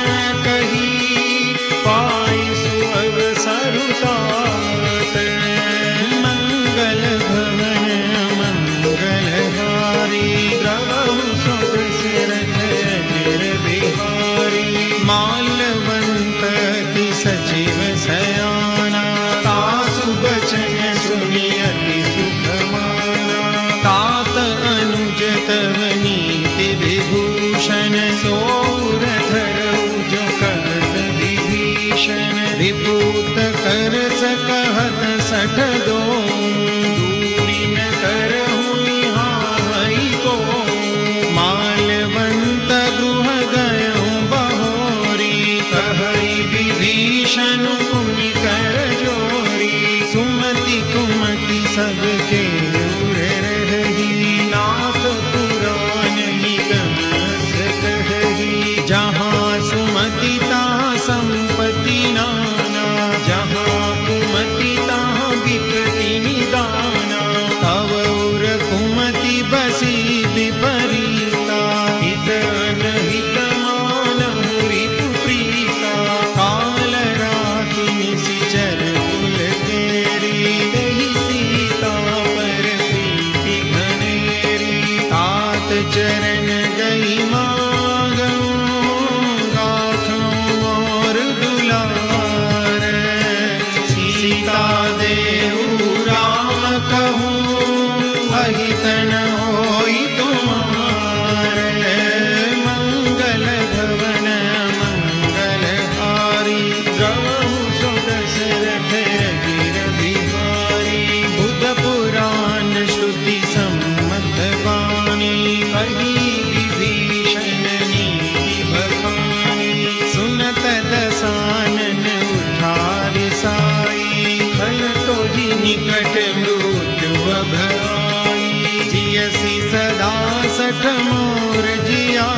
कही, पाई सुअवसर तात, मंगल भवन मंगलहारी, द्रवहु सुध सिरथ अजिर बिहारी, माल्यवंत की सचिव सयाना, तासु बचन सुनि अति सुख माना, तात अनुज तव नीति विभूषण, सोर धरऊ जो कहत विभीषण, विभूत कर सकहत 62, दूरी न करहु निहाई को, माल्यवंत गृह गयऊं बहोरी, कहई विभीषण पुनि कर जोरी, सुमति कुमति सबके उर रही, नाथ पुराण निगम अस कही, जहाँ सुमति तहाँ संपत्ति नाना, जहाँ कुमति तहाँ विपत्ति निदाना, तव उर कुमति बसी विपरीता, हित अनहित मानहु रिपु प्रीता, काल राखि निशिचर कुल तेरी, दहि सीता पर 62 मोर जिया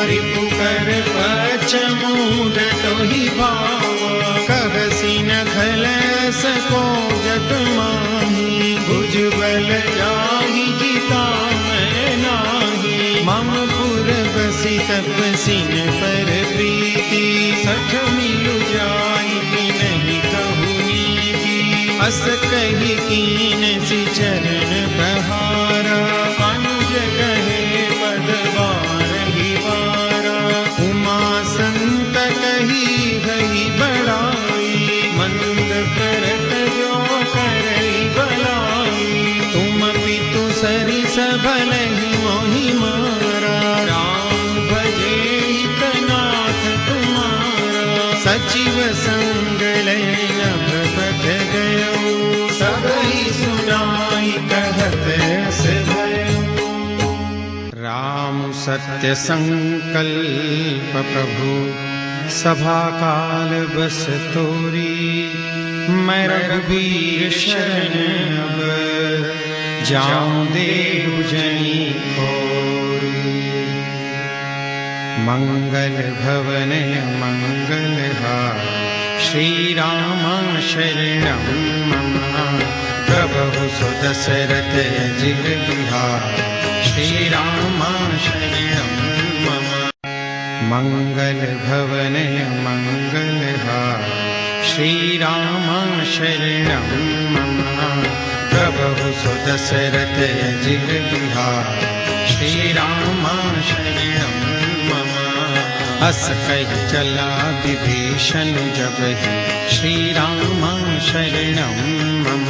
रिपु कर पचमूड टोहि भावा कहसी न खलस को जग माही भुजबल जाहि जिता मैं नाही मम पुर बसी तपसिन पर प्रीति 60 मिलु जाई नहीं कहु नीति अस कही कीन सि चरण बहारा अनुज कहे पद बारहि बारा उमा संत कही गई बड़ाई मंद करत जो करई भलाई तुम पितु सरिस भलहि मोहि मारा राम भजे हितनाथ तुम्हारा सचिव संग लय नभ पथ गयो सबहि सुनाई कहत अस भयो। राम सत्य संकल्प प्रभु सभा काल बस तोरी मैं रघुबीर शरण अब जाऊं देहु जनी खोरी मंगल भवन मंगलहार श्री राम शरणं मम प्रभु सुदशरथ अजिर बिहार श्री राम शरणं मम मंगल भवन मंगलहार श्री राम शरणं मम प्रभु सुदशरथ अजिर बिहार श्री राम शरणं मम अस कहि चला विभीषण जब ही श्री राम शरणं मम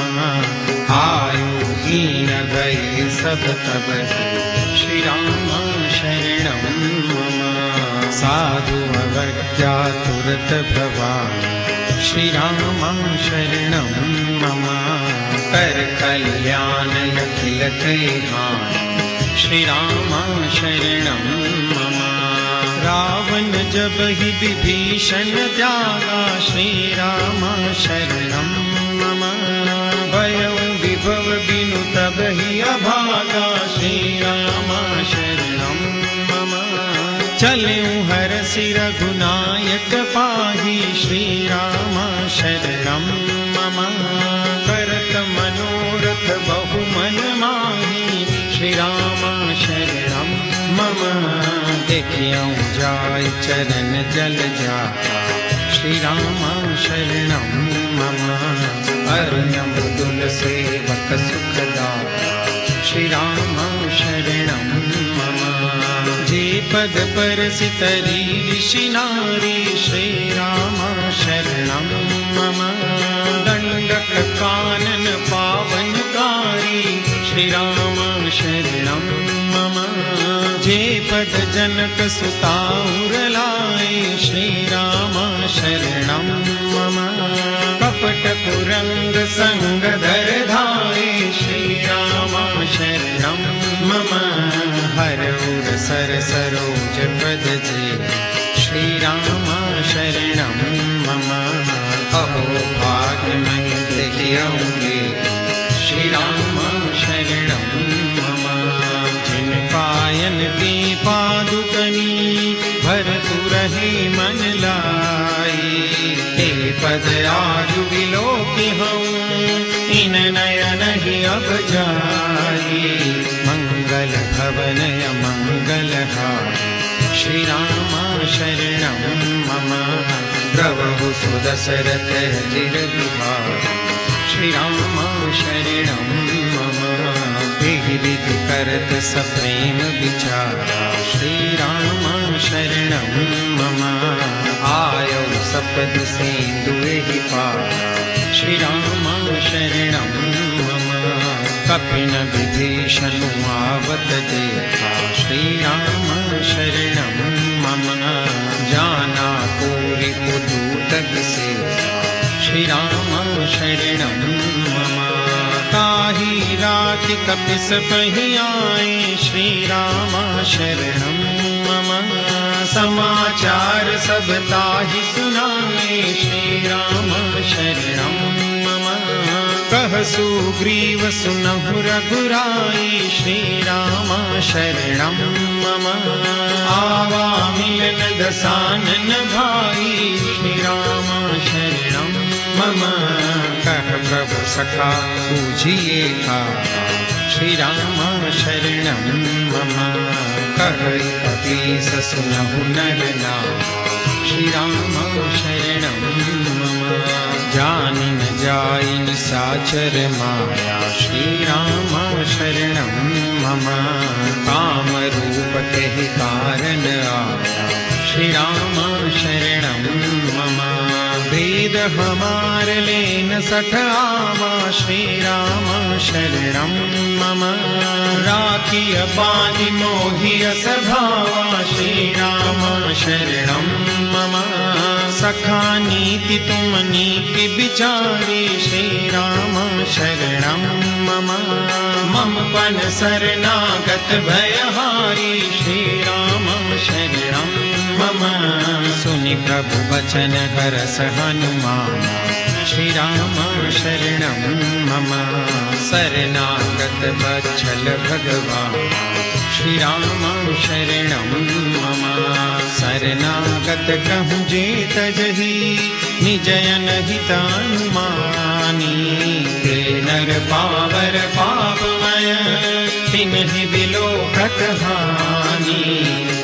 आयु हीन भय सब तब ही श्री राम शरणं मम साधु अवज्ञा तुरत भवानि श्री राम शरणं मम कर कल्याण अखिल कल्याण श्री राम शरणं मम रावण जब ही विभीषण त्यागा श्री राम शरणं मम भयउ विभव बिनु तब ही अभागा श्री राम शरणं मम चलऊँ हरसि रघुनायक पाहि श्री राम शरणं मम करत मनोरथ बहु मन माहि श्री राम शरणं मम देखियौ जाय चरण जल जाता श्री राम शरणं मम अरुणम दुल सेवक सुखदाता श्री राम शरणं मम जे पद परसितरी ऋषि नारी श्री राम शरणं मम दंडक कानन पावनकारी श्री राम शरणं मम जे पद जनक सुता उरलाए श्री राम शरणं मम कपट कुरंग संग धर धाये श्री राम शरणं मम हरउर सर सरोज पद जे श्री राम शरणं मम अहो भाग्य मैं देखियौगे श्री राम शरणं मम जिन पायन की पादुकनी भरतु रहे मन लाई हे पद आजु विलोकि हूँ इन नयन ही अब जाई मंगल भवन मंगलहार श्री राम शरणं मम प्रभु सुदशरथ अजिर बिहार श्री राम शरणं मम विधि विधि करत सप्रेम विचारा श्री राम शरणं मम आयौ सपद सेंदुए ही पारा श्री राम शरणं मम कपिन विभीषण आवत देखा श्री राम शरणं मम जाना पूरी पुदूत सेवा श्री राम शरणं मम ताहि राखि कपिस पहि आए श्री राम शरणं मम समाचार सब ताहि सुनाए श्री राम शरणं मम कह कह सुग्रीव सुनहु रघुराई, श्री राम शरणं मम। आवा मिलन दसानन भाई, श्री राम शरणं मम। कह प्रभु सखा पूजिए का, श्री राम शरणं मम। कह कपीस सुनहु नर नाम, श्री राम शरणं मम। जानि न जाई निशाचर माया, श्री राम शरणं मम। काम रूप कहि कारण आया, श्री राम शरणं मम। वेद हमार लेन सठ आवा, श्री राम शरणं मम। राखिय बानि मोहिय सभावा, श्री राम शरणं मम। सखा नीति तुम नीति विचारी, श्री राम शरणं मम। मम पन शरणागत भयहारी, श्री राम शरणं मम। सुनि प्रभु वचन हरस हनुमान, श्री राम शरणं मम। शरणागत वत्सल भगवान, श्री राम शरणं मम। शरणागत कहूँ जेत जही, निजयन हितानुमानी। ते नर पावर पापमय, तिन्हि बिलोकत हानि।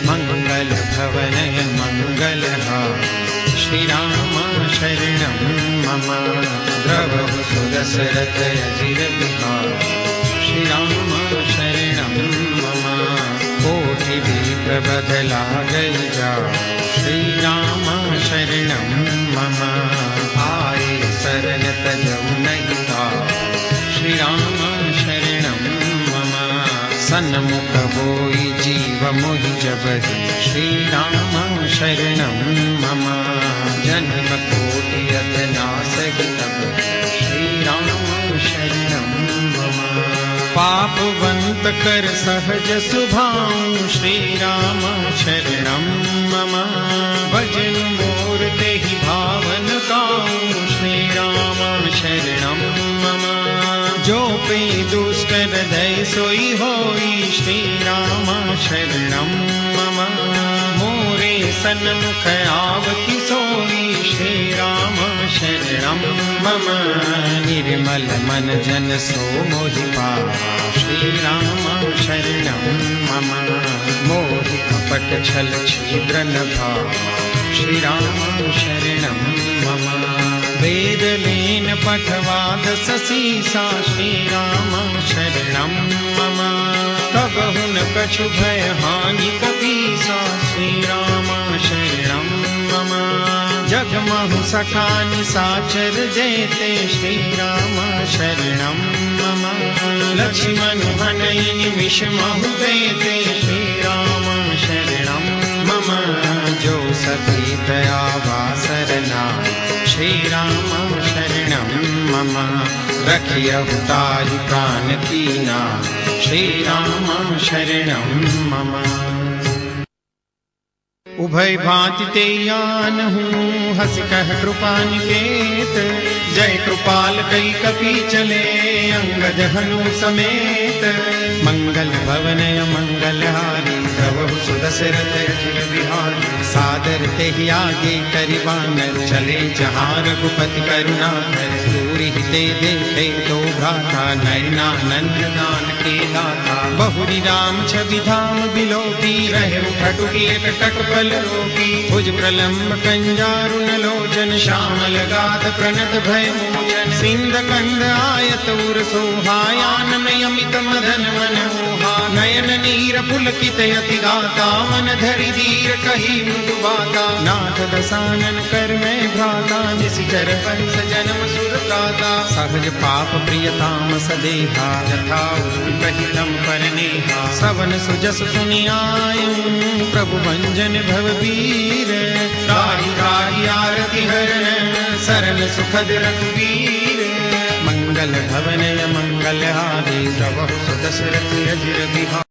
मंगल भवनय मंगलहारी, श्री राम शरणं मम। द्रवहु सुदशरथ अजिर बिहारी, श्री राम शरणं मम। कोटि विप्र बदला गई जाओ, श्री राम शरणं मम। आए शरण तजऊ नहीं ताओ, श्री राम शरणं मम। सन्मुख होई जीव मोहि जबहि, श्री राम शरणं मम। जन्म कोटि अथ नासहि तब, श्री राम शरणं मम। पापवंत कर सहज सुभाऊ, श्री राम शरणं मम। भजन मोर तेहि भावन काऊ, श्री राम शरणं मम। जो पे दुष्ट हृदय सोई होई, श्री राम शरणं मम। मोरे सन्मुख आवति सोई, श्री राम शरणं मम। निर्मल मन जन सो मोहि पावा, श्री राम शरणं मम। मोहि कपट छल छिद्र न भावा, श्री राम शरणं मम। वेद लीन पठवाद ससीसा, श्री राम शरणं मम। कबहु न कछु भय हानि कपीसा, श्री राम शरणं मम। जगमहु सखा निशाचर जेते, श्री राम शरणं मम। लक्ष्मण हनई निमिष महु देते, श्री राम शरणं मम। जो सती दयावा सरनाम, श्री राम शरणं मम। रखियहु ताहि प्राण कीना, श्री राम शरणं मम। उभय भांति ते आनहूँ, हस कह कृपा निकेत। जय कृपाल कई कपि चले, अंगद हनु समेत। मंगल भवनय मंगलहारी, प्रभु सुदशरथ अजिर बिहारी। सादर तेहि आगे करिबानर, चले जहाँ रघुपति करुणाकर। दूरि ते देखे तो भ्राता, नयनानंद दान के दाता। बहुरी राम छवि धाम बिलोकी, रहे खटुकी कटक बल रोकी। भुज प्रलम्ब कंजारुन लोचन, श्यामल गाध प्रणत भय मोचन। सिंध कंद आयत उर सोहायान, अमित मदन मन मोहा। नयन नीर पुलकित अति गाता, मन धरि धीर कही मृदु बाता। नाथ दसानन कर मैं भ्राता, निशिचर वंश जन्म सुर प्राता। सहज पाप प्रियताम सदेहा, यथा कहितम परनेहा। सवन सुजस सुनियायूं, प्रभु भंजन भवबीर। राही राही आरति हरण, सरल सुखद रघुवीर। मंगल भवनय मंगलहारी, प्रभु सुदशरथ अजिर बिहारी।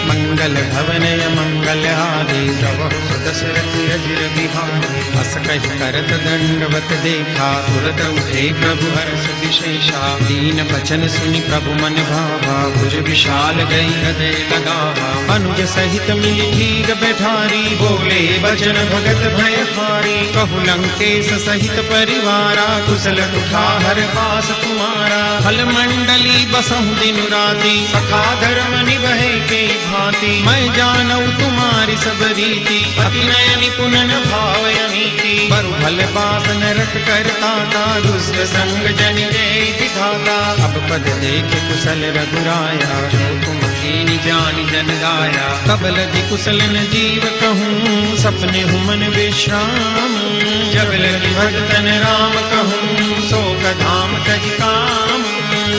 मंगल भवनय मंगलहारी प्रभु सुदशरथ अजिर बिहारी हस कहि करत दंडवत देखा तुरत उठे प्रभु हर्ष विशेषा दीन बचन सुनि प्रभु मन भावा भुज विशाल गई हृदय लगावा अनुज सहित मिली भीग बैठारी बोले बचन भगत भय हारी कहु लंकेश सहित परिवारा कुशल कुठार पास तुम्हारा फल मंडली बसहु दिन राति सखा धर्म निभे के भांति मैं जानऊ तुम्हारी सब रीति अति नय निपुण भाव अनीति बरु भल पास नरक करता था दुष्ट संग जन जय दिखाता अब पद देख कुशल रघुराया जो तुम कीनी जान जन गाया तब लगी कुशल न जीव कहूँ सपने हूँ मन विश्राम जब लगी भगतन राम कहूँ शोक धाम तज काम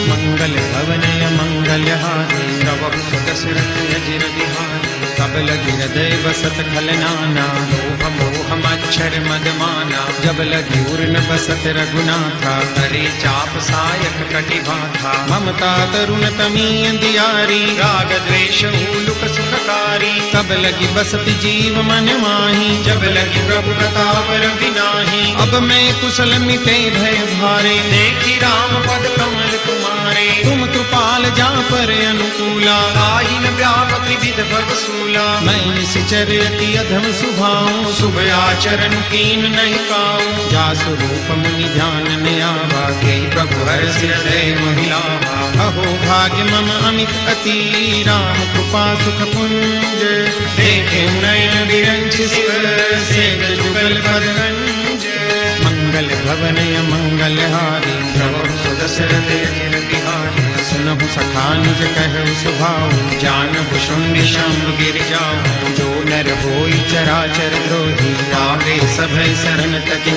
मंगल भवनय मंगलहारी प्रभु सुदशरथ अजिर बिहारी तब लगी हृदय बसत खल नाना लोभ मोह मच्छर मद माना जब लगी उर्न बसत रघुनाथा करे चाप सायक कटि भाथा ममता तरुण तमी अंधियारी राग द्वेष हुलुक सुखकारी तब लगी बसत जीव मन माही जब लगी प्रभु प्रताप रविनाही अब मैं कुशल मिटे भय भारे देखी राम पद कमल तुम्हारे तुम कृपाल जा पर अनुकूला आइन व्यापक विविध भव सूला मैं निश्चर अति अधम सुभाऊं शुभ आचरण कीन नहीं पाऊं जा स्वरूप मुनि ध्यान में आवा के प्रभु हर्ष हृदय महिलावा अहो भाग्य मम अमित अति राम कृपा सुख पुंज देखे नयन विरंच शिव सेव जुगल पदरंज मंगल भवनय मंगलहारी प्रभु सुदशरथ अजिर बिहारी सुनहु सखा निज कहु सुभाऊ जानहु शुंड शंभ गिर जाऊ जो नर होई चराचर द्रोही आवे सभय शरण तज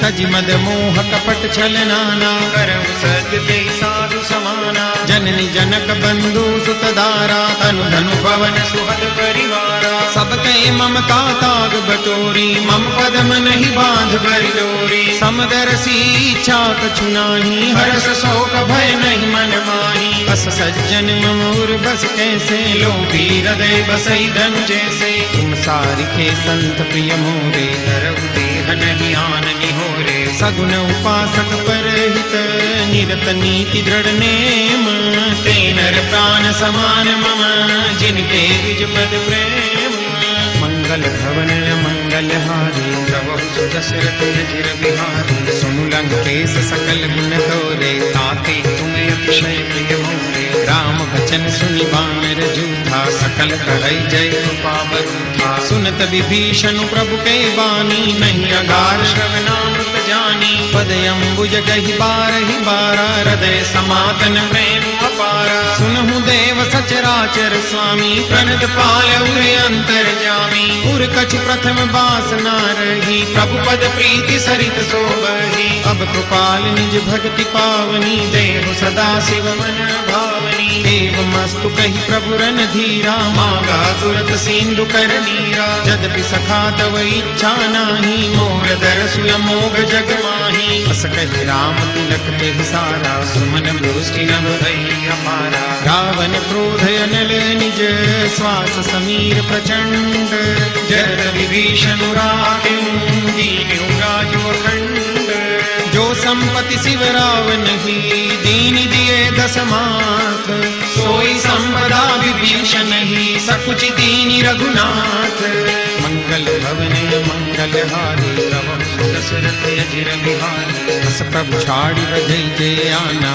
तज मद मोह कपट छल नाना करहु सद्य साधु समाना जननी जनक बंधु सुत दारा तनु धनु पवन सुहद परिवारा सब कहे ममता ताग बटोरी मम पदम नहीं बांध भरी डोरी समदरसी इच्छा कछु नाही हर्ष शोक भय नहीं मन माही बस सज्जन ममूर बस कैसे लोभी हृदय बसई धन जैसे तुम सारिखे संत प्रिय मोरे धरऊ देह नहीं आन निहोरे सगुन उपासक परहित निरत नीति दृढ़ नेम तेनर प्राण समान मम जिनके द्विज पद प्रेम मंगल भवनय मंगलहारी प्रभु सुदशरथ अजिर बिहारी सुनु लंकेश सकल गुण तोरे ताते तुम अतिशय प्रिय मोरे राम बचन सुनि बानर जूठा सकल कहै जय कृपा बरूठा सुनत विभीषण प्रभु के बानी नहीं अगार श्रवणामृत जानी पद अम्बुज गहि बारहि बारा हृदय समातन प्रेम अपारा सुनहु देव सचराचर स्वामी प्रणत पाल उरे अंतर जामी उर कछ प्रथम बासना रही प्रभु पद प्रीति सरित सोबही अब कृपाल निज भक्ति पावनी देव सदा शिव मन भावनी एवं मस्तु कही प्रभु रन धीरा मांगा तुरत सिंधु कर नीरा जदपि सखा तव इच्छा नाही मोर दरसु अमोघ जग माही अस कहि राम तिलक ते सारा सुमन दृष्टि नभ भई अपारा रावण क्रोध अनल निज श्वास समीर प्रचंड जरद विभीषण राखें दीन्यु राजो अखंड जो संपत्ति शिव रावण ही दीन दिए दशमाथ सोई संपदा विभीषण ही सकुच दीनि रघुनाथ मंगल भवनय मंगलहारी प्रभु सुदशरथ अजिर बिहारी हस प्रभु छाड़ी बजई जय आना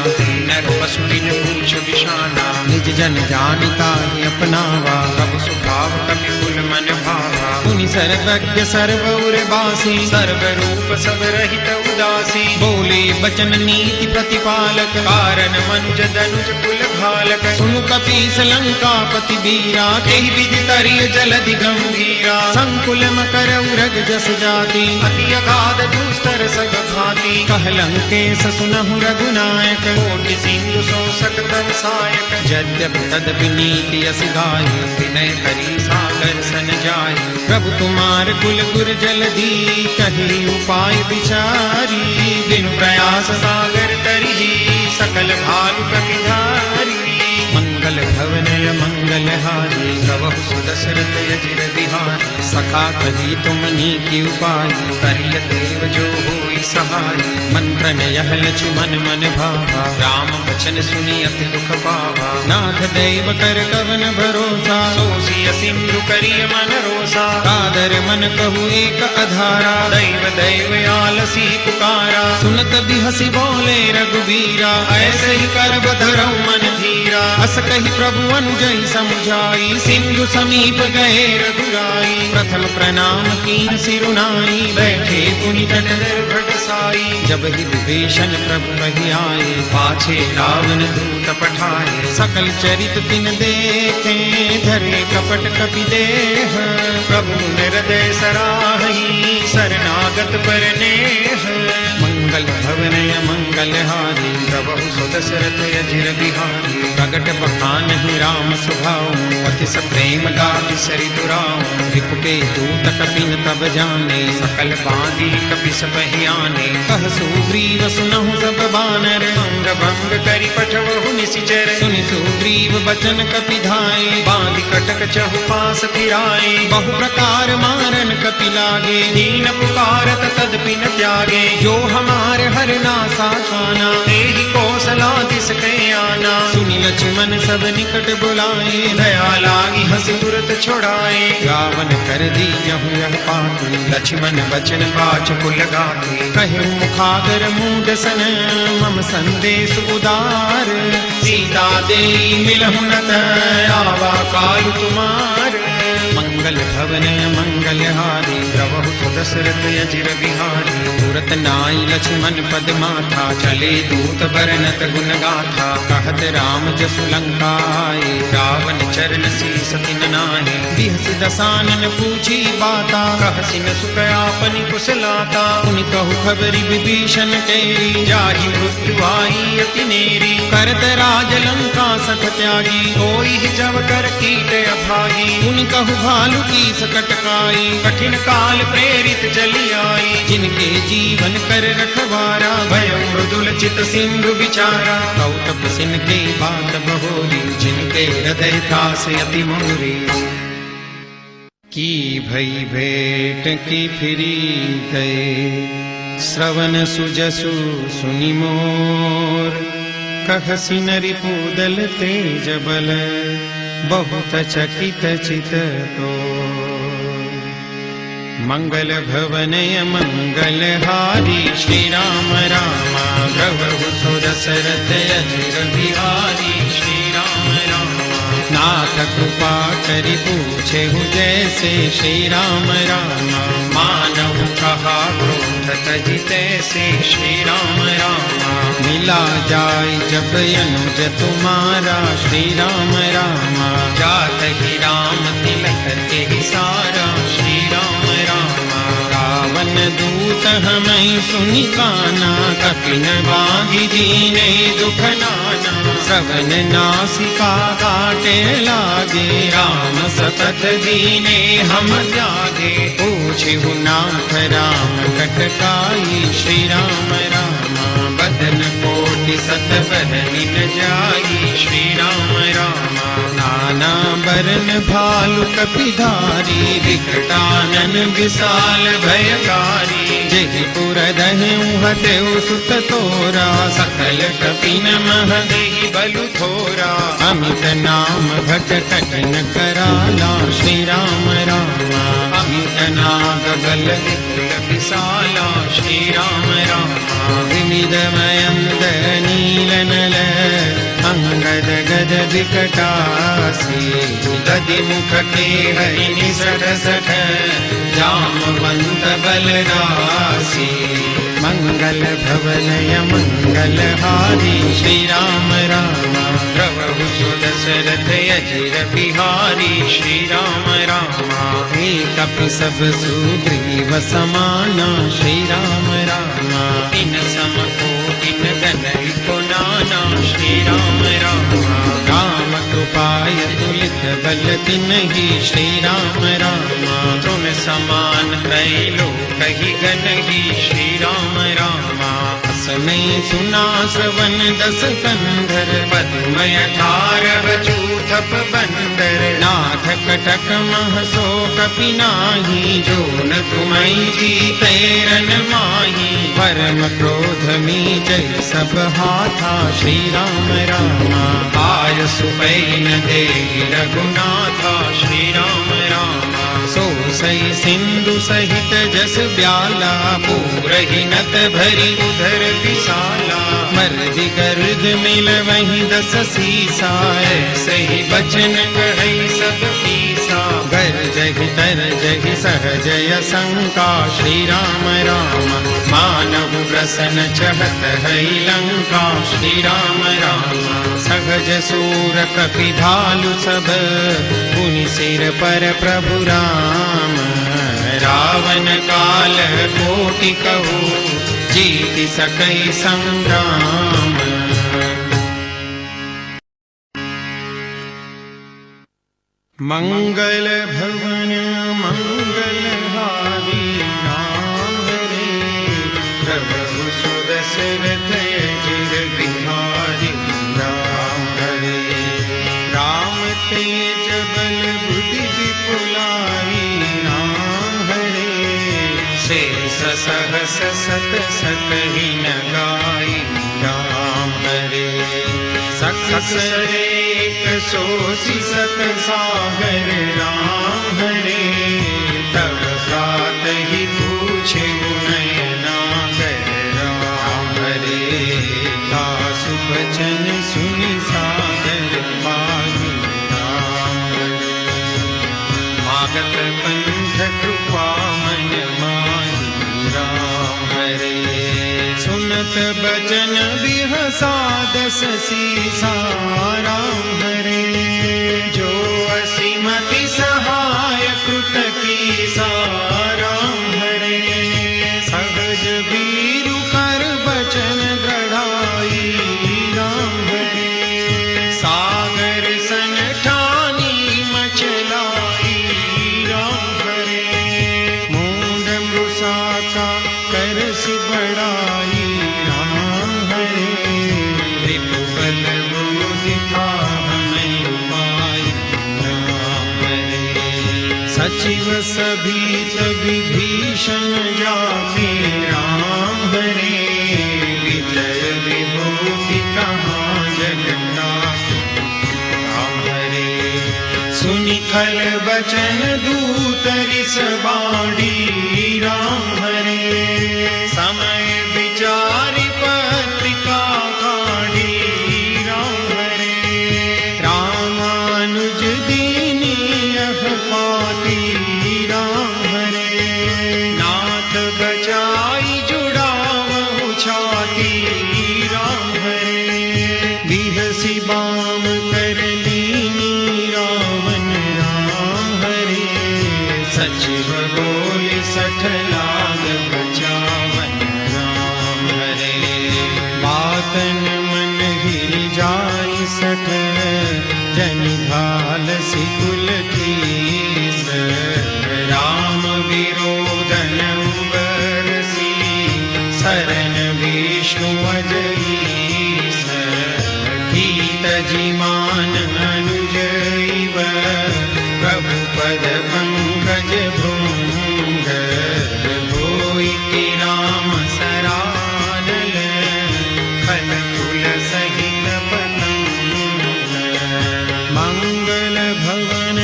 नर पशु दिन पूछ विषाना निज जन जानिता ही अपनावा प्रभु सुभाव कपि कुल मन भावा मुनि सर्वज्ञ सर्वउर बासी सर्व रूप सब रहित उदासी बोले बचन नीति प्रतिपालक कारण मनुज दनुज कुल घालक सुनु कपीस लंकापति बीरा तेहि विधि तरिय जलधि गंभीरा संकुल मकर उरग जस जाति अति अगाध दुस्तर सग भाति कह लंकेश सुनहु रघुनायक कोटि सिंधु सो सकतव सायक यद्यपि तदपि नीति अस गाय विनय करी सागर सन जाय प्रभु तुम्हार कुल गुर जलधि कही उपाय विचारी बिनु प्रयास सागर तरी सकल भालु कपिधारी मंगल भवनय मंगलहारी प्रभु सुदशरथ अजिर बिहारी सखा कही तुमनी की उपाय करिय देव जो होई सहाय मंत्रन यह लक्ष्मण मन भावा राम वचन सुनी अति दुख पावा नाथ देव कर कवन भरोसा सोसिय सिंधु करिय मन रोसा कादर मन कहु एक अधारा दैव दैव आलसी पुकारा सुनत भी हसी बोले रघुबीरा ऐसे ही कर बधरऊ मन धीरा अस कही प्रभु अनुजई समझाई सिंधु समीप गए रघुराई प्रथम प्रणाम कीन सिरुनाई बैठे पुनि तट निर्भट साई जब ही विभीषण प्रभु कही आए पाछे रावण दूत पठाए सकल चरित तिन देखे धरे कपट कपि देह प्रभु हृदय सराही शरणागत पर नेह मंगल भवनय मंगलहारी प्रभु सुदशरथ अजिर बिहारी प्रगट बखान ही राम सुभाऊ अति प्रेम गाति सरि दुराऊ रिपुके दूत कपिन तब जाने सकल बांधी कपि सबहि आने कह सुग्रीव सुनहु सब बानर अंग भंग करि पठवहु निशिचर सुनि सुग्रीव बचन कपि धाये बांधि कटक चहु पास फिराए बहु प्रकार मारन कपि लागे दीन पुकारत तदपि न त्यागे जो हमार हर नासा खाना तेहि कौशलादिस कै आना सुनि लक्ष्मण सब निकट बुलाए दया लागी हंसी तुरत छोड़ाए रावण कर दी जहु यह पाती लक्ष्मण बचन बाच कुल गाती कहे मुखागर मूड सन मम संदेश उदार सीता दे मिलहु नत आवा काल तुम्हार मंगल भवनय मंगलहारी प्रभु सुदशरथ अजिर बिहारी तुरत नाई लक्ष्मण पद माथा चले दूत बरनत गुण गाथा कहत राम जसु लंका आए रावण चरण शीस तिन नाहि बिहसि दसानन पूछी बाता कहसि न सुख आपनि कुशलाता उनि कहु खबरि विभीषण तेरी जाहि मृत्यु आई अति नेरी करत राज लंका सठ त्यागी कोई जब कर कीट अभागी उनि कहु भालु की सकट काई कठिन काल प्रेरित चली आई जिनके जीवन कर रखवारा भय मृदुल चित सिंधु विचारा कौतप सिन के बात बहोरी जिनके हृदय दास अति मोरी की भई भेंट की फिरी गए श्रवण सुजसु सुनि मोर कहसि नरि पूदल तेज बल बहुत चकित चित तो मंगल भवनय मंगलहारी श्री राम रामा प्रभु सुदशरथ अजिर बिहारी श्री राम रामा नाथ कृपा करि पूछे जैसे श्री राम रामा मानव कहा क्रोध तजि तैसे श्री राम रामा मिला जाय जब अनुज तुम्हारा श्री राम रामा जात ही राम तिलक के ही सारा श्री राम रामा रावण दूत हमें सुनि काना कपिन बांधि दीने दुख नाना श्रवण नासिका काटे लागे राम सतत दीने हम त्यागे पूछहु नाथ राम कटकाई श्री राम रामा बदन कोटि सत बदनि न जाई श्री राम रामा नाना बरन भालु कपिधारी विकटानन विशाल भयकारी जेहि पुर दहेउ हतेउ सुत तोरा सकल कपिन मह देहि बलु थोरा अमित नाम भट कठिन कराला श्री राम रामा अमित नाग बल विपुल विशाला श्री राम रामा विमिदमयं नीलनल अंगद गद विकटासी दधि मुख के हरि निसठ सठ जामवंत बलरासी मंगल भवनय मंगलहारी श्री राम रामा प्रभु सुदशरथ अजिर बिहारी श्री राम रामा कपि सब सुग्रीव समाना श्री राम रामा इन सम कोटिन गनहि को नाना श्री राम रामा राम कृपाय तुलित बल तिन्हि श्री राम रामा तुम समान है लोकहि गनहि श्री राम रामा असमय सुना श्रवण दस कंधर पद्मय 18 चूर कप बंदर, नाथ कटक मह सो कपि नाही, जो न तुम्हारी जी तैरन माही। परम क्रोध में जय सब हाथा, श्री राम रामा आय सुपैन देहि रघुनाथा, श्री राम रामा सो सई सिंधु सहित जस ब्याला, पूरहि नत भरी उधर विशाला। मर्दि गर्द मिल वही दस सीसा, सही बचन कहई सब पीसा। गर्जहि तरजहि सहजय शंका, श्री राम राम मानव प्रसन चहत है लंका। श्री राम राम सहज सूर कपि भालु सब, पुनि सिर पर प्रभु राम। रावण काल कोटि कहू, जीति सकई संग्राम। मंगल भवन मंगल हारी, राम हरे प्रभु सुदशरथ अजिर बिहारी। राम हरे राम तेज बल बुद्धि विपुलाई, राम हरे शेष सहस सत सकहि न गाई। राम हरे सकसरेक सोसी सत सागर, राम हरे तब प्रातहि पूछे नयनागर। राम हरे दासु बचन सुनि सादर पाहि। राम हरे मागत पंथ कृपा मन माही। राम हरे सुनत बचन बिहसा दस सीसा। राम हरे जो असीमति सहाय कृत कीसा। राम हरे सहज वीरु कर बचन गढ़ाई। राम हरे सागर सन ठानी मचलाई। राम हरे मूंड मृषा का करसि बड़ाई। राम हरे रिपु बल बुद्धि हमें पाई। राम हरे सचिव सभी विभीषण जाति। राम हरे विजय विभूति कहाँ जगन्नाथ। राम हरे सुनि खल बचन दूतरि सबाड़ी। राम हरे समय विचारि पत्रिका काढ़ी। राम हरे रामानुज दीनी यह पाती। राम हरे नाथ बचाई जुड़ावहु छाती। राम हरे बिहसी बाम कर लीनी रावण। राम हरे सचिव बोले सठ लाग बचावन। राम हरे बातन मन हिल जाई सठ, जनि भाल सिकुल कीस। राम विरोधन उबरसी, शरण विष्णु अजईस। गीत जिमान अनुजैव, प्रभु पद पंकज भृंग। होई कि राम सरानल, खल कुल सहित पतंग। मंगल भवन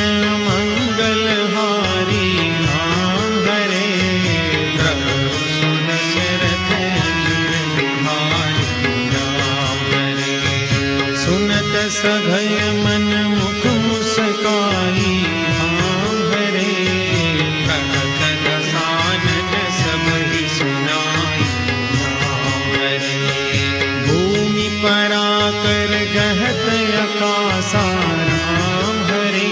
मंगल हारी, राम हरे प्रभु सुदशरथ अजिर बिहारी। राम हरे सुनत सभय मन मुख मुस्काई। राम हरे कहत दसानन सब ही सुनाई। राम हरे भूमि पराकर गहत आकाशा। राम हरे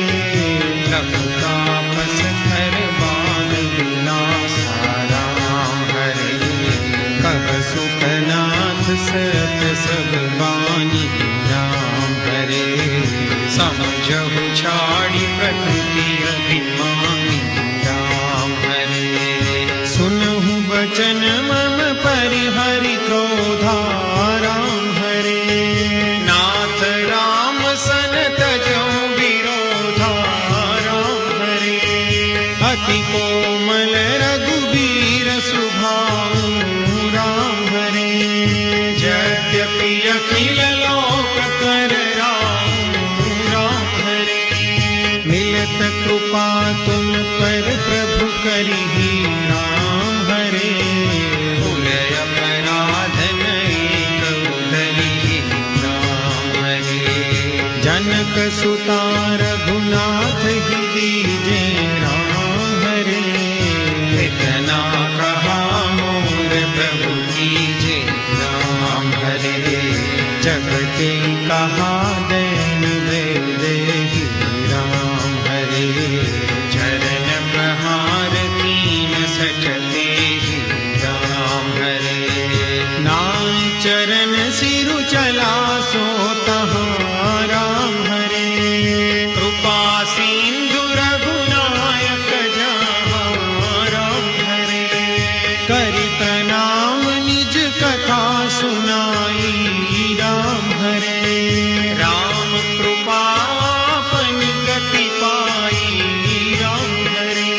लखु तापस हर बाल विलासा। राम हरे कह सुखनाथ सत सब बानी। राम हरे समझहु छाड़ी प्रकृति अभिमानी। राम हरे सुनहु बचन मम परिहरि क्रोधा। राम हरे नाथ राम सन तजौ अति कोमल रघुबीर सुभाऊ राम हरे। यद्यपि अखिल लोक कर राम हरे, मिलत कृपा तुम पर प्रभु करिहि राम हरे। भूलय अपराध नहीं कबू धरिहि राम हरे। जनक सुता रघुनाथ ही दीजे राम हरे। इतना कहा मोर प्रभु कीजे राम हरे। जगते कहा दैन देहि राम हरे। चरण प्रहार कीन सचते ही राम हरे। नाय चरण सिरु चला सो तहाँ राम हरे। कृपा सिंधु रघुनायक जहाँ राम हरे। करि प्रणाम निज कथा सुनाई राम हरे। राम कृपा अपन गति पाई राम हरे।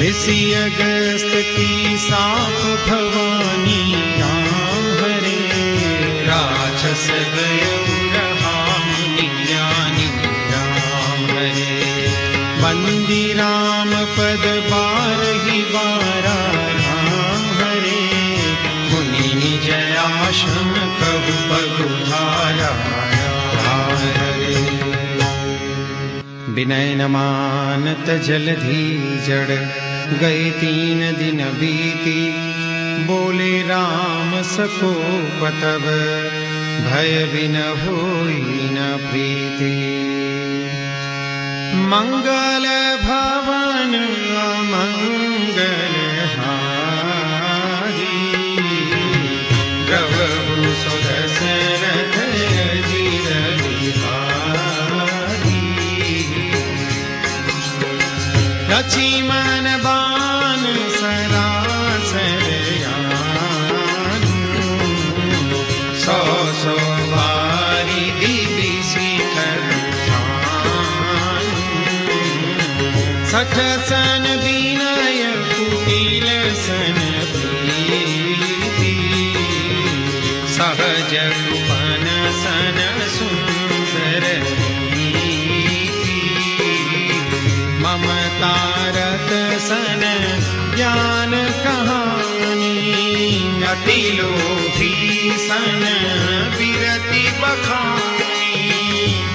ऋषि अगस्त की साप भवानी राम हरे। राक्षस गयऊ रहा मुनि ज्ञानी राम हरे। बंदी राम पद बारहि बारा राम हरे। मुनि निज आश्रम कहु पगुधारा राम हरे। विनय न मानत जलधि जड़, गए 3 दिन बीती। बोले राम सकोप तब, भय बिन होई न प्रीति। मंगल भवन अमंगल हारी, द्रवहु सुदशरथ अजिर बिहारी। लक्ष्मण बाण सरासर यान, सौ सौ बारी दिव्य शिखर शान। सठ सन विनय कुटिल सन प्रीति, सहज रूपन सन सुंदर नीति। ममता रत सन ज्ञान कहानी, अति लोभी सन विरति बखानी।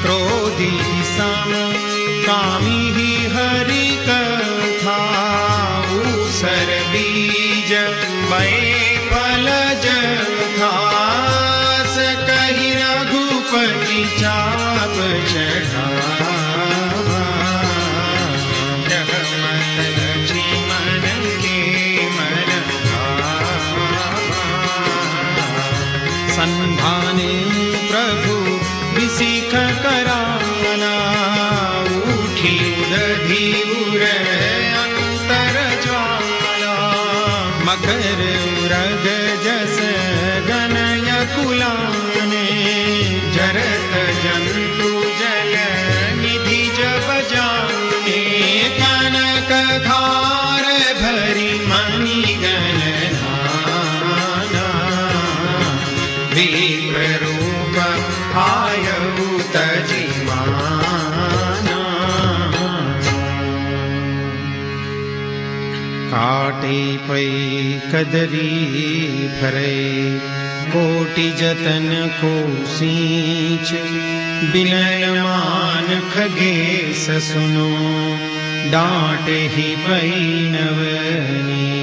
क्रोधी सम कामी ही हरि कथा, ऊसर बीज बए फलज था। कही रघुपति चाप चढ़ावा, जगमत लक्ष्मण के मन भावा। संधाने प्रभु विसिख कराना, उठी उदधि उर अंतर ज्वाला। मकर उरग जस गनय कुलाने, जरत जंतु जल निधि जब जाने। कनक धार भरी मणि गणना, विप्र रूप आयु तजिमाना। काटे पै कदरी भरे, कोटि जतन को सींच। विनय मान खगेश सुनो, डांटे ही पै नवनी।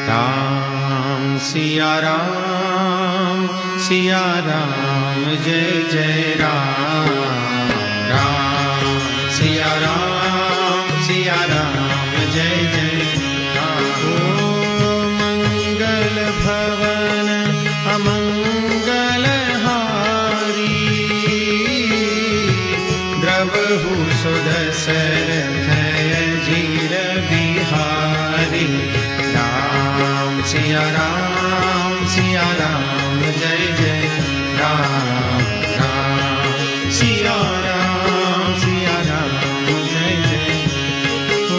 राम सिया राम जय जय राम। राम सिया राम जय जय राम। ओ मंगल भवन अमंगल हारी, द्रवहु सुदशरथ अजिर बिहारी। राम सिया राम जय जय राम। राम सिया राम जय जय। ओ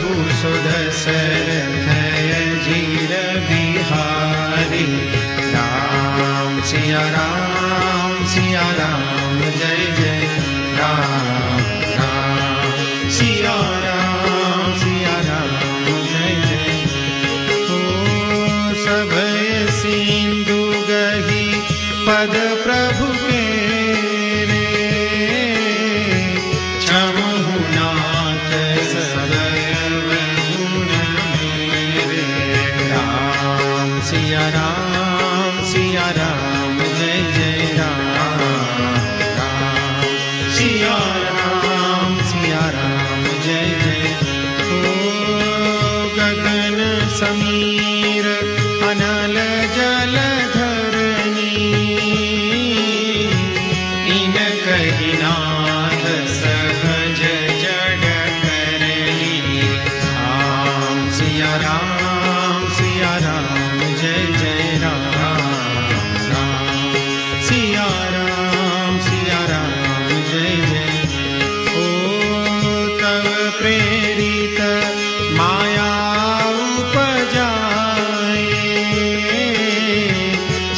प्रभु सुदशरथ अजीर बिहारी। राम सिया राम जय जय राम राम सिया राम जय जय। ओ सभय सिंधु गही पद प्रभु के रे, क्षमहु नाथ सदय गुण मेरे। राम सिया राम जय जय राम राम सिया राम जय जय। ओ गगन समीर अनल जल धरनी, इन कही नाथ सहज जड़ करनी। राम सिया राम जय जय राम राम सिया राम जय जय। ओ तव प्रेरित माया उपजाए,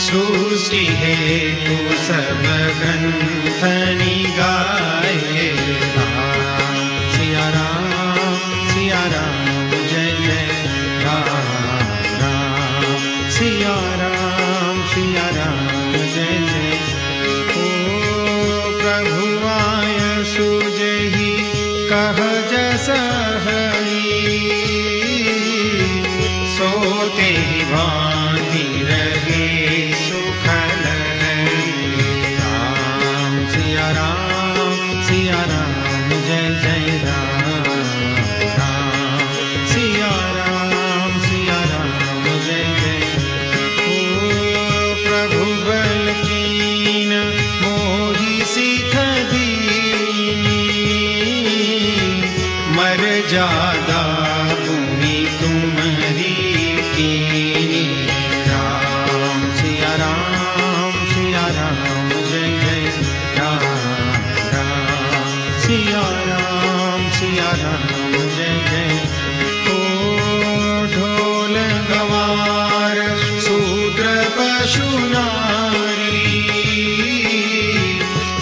सृष्टि हेतु सब ग्रंथ निगाए। राम सिया राम जय जय राम राम सिया राम जय जय। ओ प्रभु आय सुजहि कह जस हरि, सोते ही भांति रहे सुखल हरि। राम सिया राम जय जय राम राम सिया राम जय जय। ओ प्रभु बल कीन मोहि सिख दीनी, मर जादा भूमि तुम्हारी कीनी। राम सिया राम जय जय राम राम सिया राम जय जय। ओ ढोल गवार शूद्र पशु नारी,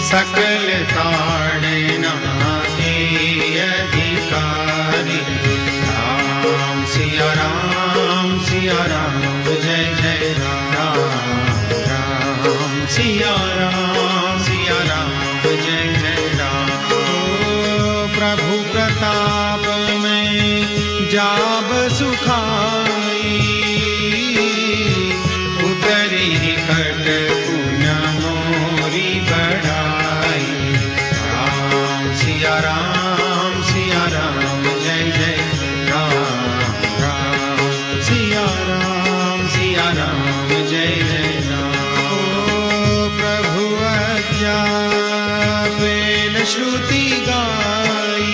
सकल ताड़ना के अधिकारी। राम सिया राम जय जय राम राम सिया राम जय जय राम। ओ प्रभु प्रताप में जाब सुखाई, उतरी कट पुन मोरी बढ़ाई। राम सिया राम जय जय राम राम सिया राम जय जय राम। ओ प्रभु आज्ञा बेल श्रुति गाई,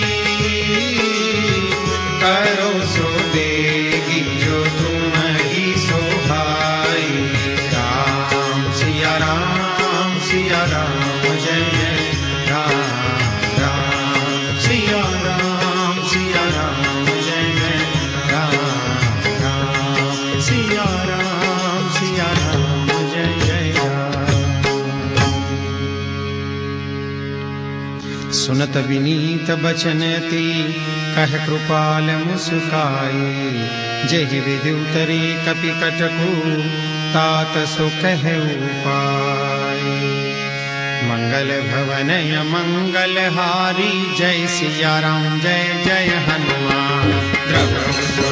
करो सो देगी जो तुम ही सोहाई। राम सिया राम जय जय राम राम सिया राम जय जय राम राम सिया राम जय जय राम। सुनत विनीत बचन ती कह कृपाल मुस्काए, जहि विधि उतरे कपि कटकु तात सो कह उपाय। मंगल भवनय मंगल हारी, जय सिया राम जय जय हनुमान। प्रभु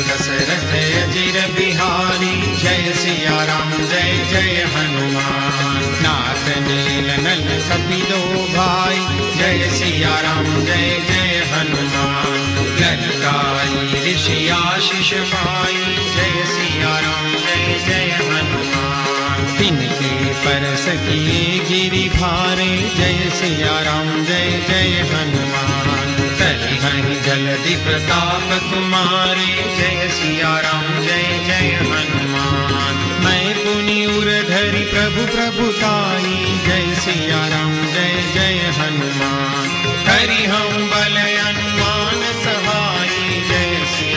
दशरथ अजीर बिहारी, जय सिया राम जय जय हनुमान। नाथ नील नल कपिलो भाई, जय सिया राम जय जय हनुमान। ललकाई ऋषि आशीष पाई, जय सिया राम जय जय हनुमान। तिनके परस किए गिरि भारे, जय सिया राम जय जय हनुमान। तरिहनि जलधि प्रताप तुम्हारे, जय सिया राम जय जय हनुमान। मैं पुनि उर धरि प्रभु प्रभुताई, जय सिया राम जय जय हनुमान। हरि हम बल अनुमान सहाई, जय सिया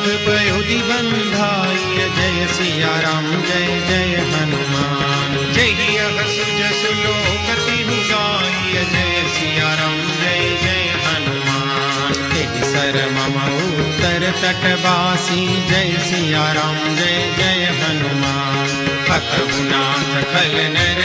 पद पयोधि बंधाई जय सिया राम जय जय हनुमान। जय हसु जसु लोकति गाई जय सिया राम जय जय हनुमान। सर मम उत्तर तटवासी जय सिया राम जय जय हनुमान। हतगुनाथ खल नर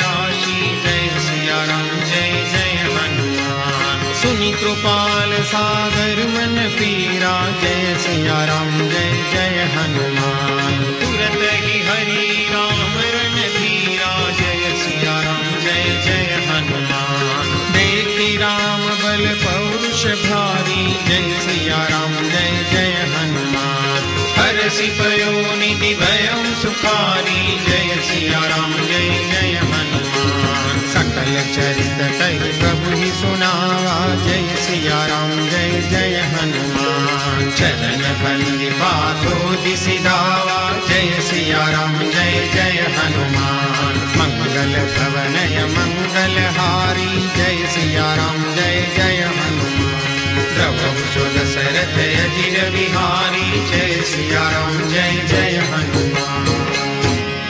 राशि जय सिया राम जय जय हनुमान। सुनि कृपाल सागर मन पीरा जय सिया राम जय जय हनुमान। तुरत ही हरि राम रन धीरा जय सिया राम जय जय हनुमान। देखि राम बल पौरुष भारी जय सिया राम जय जय हनुमान। हरषि पयो निधि भयं सुखारी जय सिया राम जय जय हनुमान। सकल चरित कहि प्रभु ही सुनावा जय सिया राम जय जय हनुमान। चरण बंदी बातों सिधावा जय सिया राम जय जय हनुमान। मंगल भवनय मंगल हारी जय सिया राम जय जय हनुमान। द्रवहु सुदशरथ अजिर बिहारी जय सिया राम जय जय हनुमान।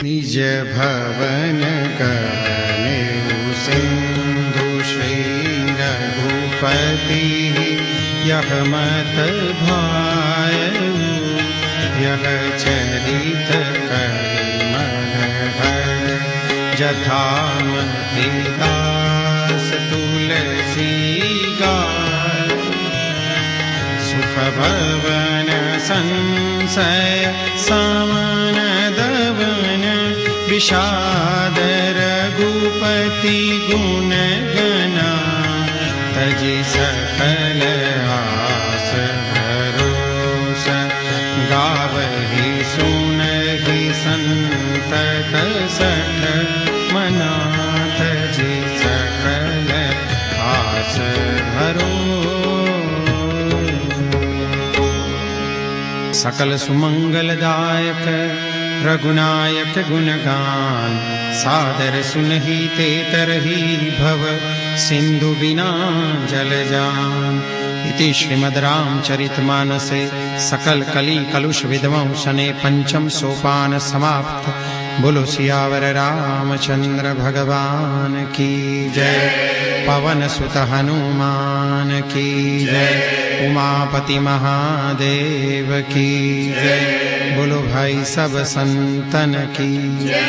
निज भवन कहनेउ सिंधु श्री रघुपति यह मत भायउ। यह चरित करिमन भर जथामति दास तुलसी गाय। सुख भवन संशय समन दवन विषाद रघुपति गुण गना। तजि सकल आस भरोस गावहि सुनहि संतत सठ मना। तजि सकल आस भरोस। सकल सुमंगलदायक रघुनायक गुणगान। सादर सुनहि ते तरहि भव सिंधु बिना जल जान। इति श्रीमद् रामचरितमानसे सकल कली कलुष विध्वंसने पंचम सोपान समाप्त। बोलो सियावर रामचंद्र भगवान की जय। पवन सुत हनुमान की जय। उमापति महादेव की जय। बोलो भाई सब संतन की जय।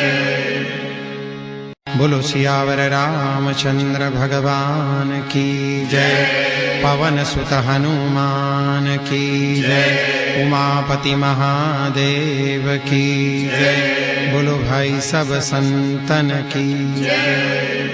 बोलो सियावर रामचंद्र भगवान की जय। पवन सुत हनुमान की जय। उमापति महादेव की जय। बोलो भाई सब संतन की जय।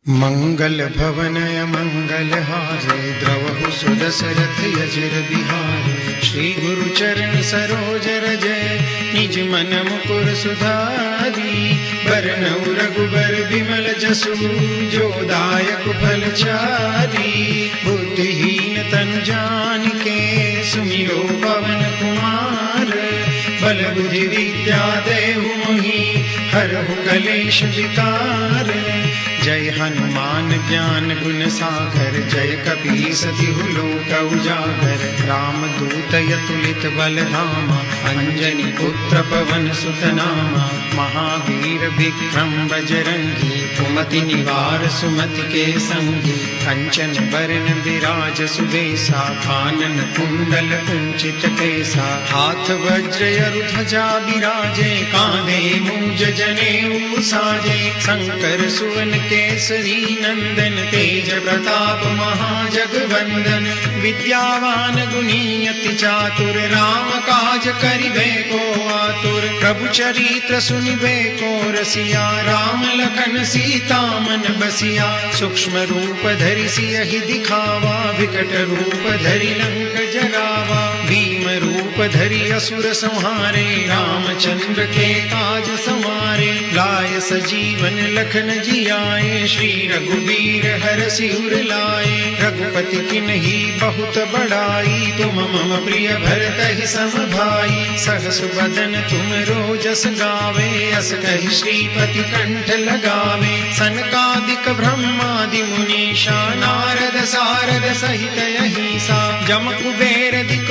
मंगल भवनय मंगल हारे द्रवहु सुदशरथ अजिर बिहारी। श्री गुरु चरण सरोज रजय निज मन मुकुर सुधारी। बरनउँ रघुबर बिमल जसु जो दायक फल चारी। बुद्धिहीन तनु जानिके सुमिरो पवन कुमार। बल बुद्धि विद्या देहु मोहि हरहु कलेश विकार। जय हनुमान ज्ञान गुण सागर जय कपीस तिहु लोक उजागर। राम दूत अतुलित बल धामा अंजनी पुत्र पवन सुत नामा। महावीर विक्रम बजरंगी कुमति निवार सुमति के संगी। कंचन बरन विराज सुबेसा कानन कुंडल कुंचित केसा। हाथ वज्र ध्वजा बिराजे कांधे मूंज जनेऊ साजे। शंकर सुवन केसरी नंदन तेज प्रताप महाजगवंदन। विद्यावान गुणी अति चातुर राम काज करिबे को आतुर। प्रभु चरित्र सुनिबे को रसिया राम लखन सीता मन बसिया। सूक्ष्म रूप धरि सियहि दिखावा विकट रूप धरि लंक जरावा। भीम रूप धरि असुर संहारे रामचंद्र के काज संवारे। लाय सजीवन लखन जियाए श्री रघुबीर हरषि उर लाए। रघुपति किन्ही बहुत बड़ाई तुम मम प्रिय भरतहि सम भाई। सहस बदन तुम रोजस गावे अस कहि श्रीपति कंठ लगावे। सनकादिक ब्रह्मादि मुनीषा नारद सारद सहित अहिसा। जम कुबेर दिक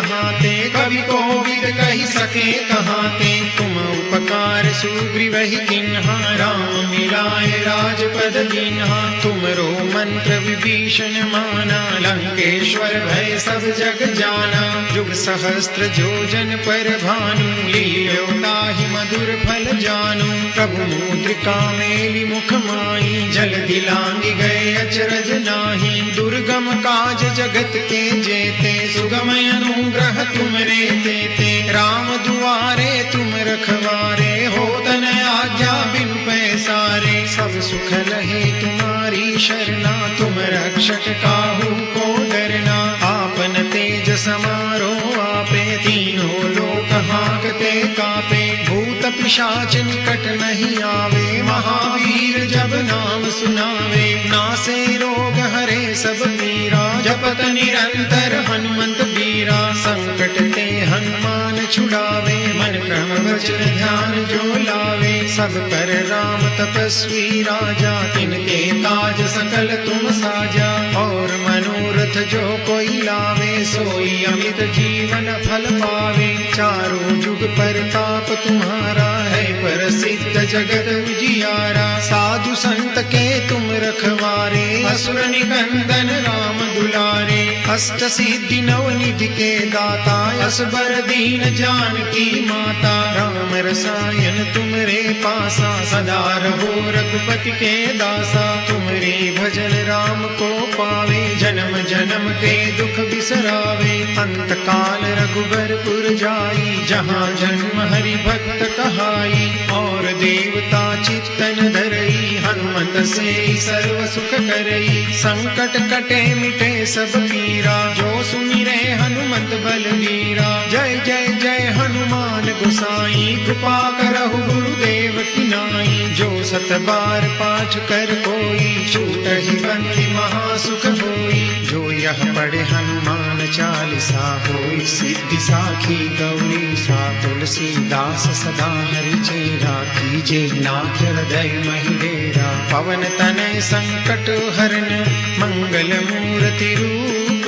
नहाते, कवि कोविद कही सके कहाते। तुम उपकार सुग्रीव ही किन्हा, राम मिलाए राजपद दीन्हा। तुमरो मंत्र विभीषण माना, लंकेश्वर भय सब जग जाना। जुग सहस्त्र जोजन पर भानु, लील्यो ताहि मधुर फल जानू। प्रभु मुद्रिका मेलि मुख माही, जल दिलांगी गए अचरज नाही। दुर्गम काज जगत के जेते, सुगम अनुग्रह तुमरे तेते। राम दुआरे तुम रखवारे, होत न आज्ञा बिनु पैसारे। सब सुख लहे तुम्हारी शरणा, तुम रक्षक काहू को डरना। आपन तेज समारो आपे, तीनों लोक हांकते कापे। भूत पिशाच निकट नहीं आवे, महावीर जब नाम सुनावे। नासे रोग हरे सब पीरा, जपत निरंतर हनुमंत बीरा। संकट ते हनुमान छुड़ावे, मन क्रम वचन ध्यान जो लावे। सब पर राम तपस्वी राजा, तिनके काज सकल तुम साजा। और मनोरथ जो कोई लावे, सोई अमित जीवन फल पावे। चारों जुग परताप तुम्हारा है, प्रसिद्ध जगत उजियारा। साधु संत के तुम रखवारे, असुर निकंदन राम दुलारे। अष्ट सिद्धि नव निधि के दाता, असबर दीन जानकी माता। राम रसायन तुमरे पासा, सदा रहो रघुपति के दासा। तुमरे भजन राम को पावे, जन्म जन्म के दुख बिसरावे। अंत काल रघुबरपुर जाई, जहाँ जन्म हरि भक्त कहाई। और देवता चित्तन धरई, हनुमत से सर्व सुख करई। संकट कटे मिटे सब पीरा, जो सुमिरे हनुमत बलवीरा। जय जय जय हनुमान गोसाई, कृपा करहु गुरुदेव की नाई। जो सत बार पाठ कर कोई, छूटहि बंदी महासुख होई। जो यह पढ़े हनुमान चालीसा, होई सिद्धि साखी गौरी सा। तुलसीदास सदा हरि चेरा, कीजे नाथ हृदय महिडेरा। पवन तनय संकट हरन, मंगल मूर्ति रूप।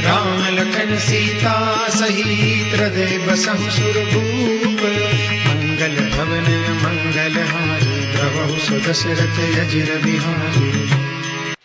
राम लखन सीता सहित, हृदय बसहु सुरभूप। मंगल भवन मंगल हारी, द्रवहु सुदशरथ अजिर बिहारी।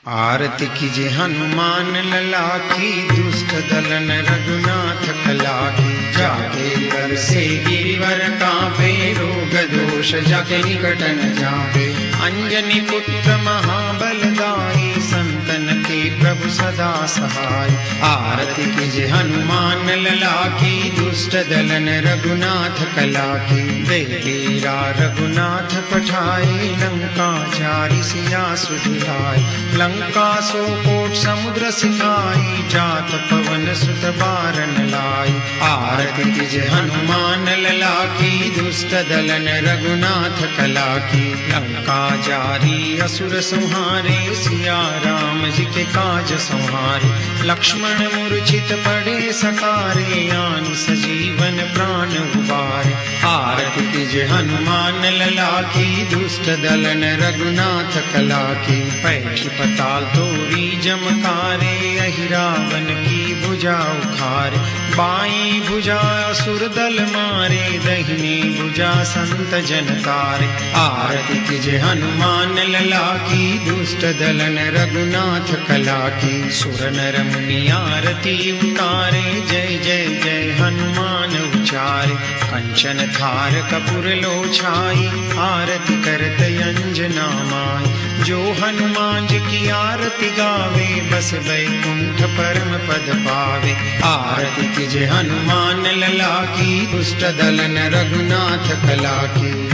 आरती कीजे हनुमान लला की, दुष्ट दलन रघुनाथ कला की। जाके कर से गिरिवर कांपे, रोग दोष जाके निकट न जापे। अंजनी पुत्र महाबलदाई, संतन के प्रभु सदा सहाय। आरती कीजे हनुमान लला की, दुष्ट दलन रघुनाथ कला की। देवीरा रघुनाथ पठाई, लंका चारि सिया सुधिलाई। लंका सो कोट समुद्र सिखाई, जात पवन सुत बारन लाई। आरती कीजे हनुमान लला की, दुष्ट दलन रघुनाथ कला की। लंका जारी असुर संहारे, सिया राम जी के काज संहारे। लक्ष्मण मूर्छित पड़े सकारे, आन सजीवन प्राण उबारे। आरती कीजे हनुमान लला की, दुष्ट दलन रघुनाथ कला की। पैठी पताल तोरी जमकारे, अहि रावण की भुजा उखारे। बाई भुजा असुर दल मारे, दहिनी भुजा संत जन तारे। आरती कीजे हनुमान लला की, दुष्ट दलन रघुनाथ कला की। सुर नर मुनि आरती उतारे, जय जय जय हनुमान उचारे। कंचन थार कपूर लोछाई, आरती करत अंजना माई। जो हनुमान जी की आरती गावे, बस बैकुंठ परम पद पावे। आरती कीजे हनुमान लला की, दुष्ट दलन रघुनाथ कला की।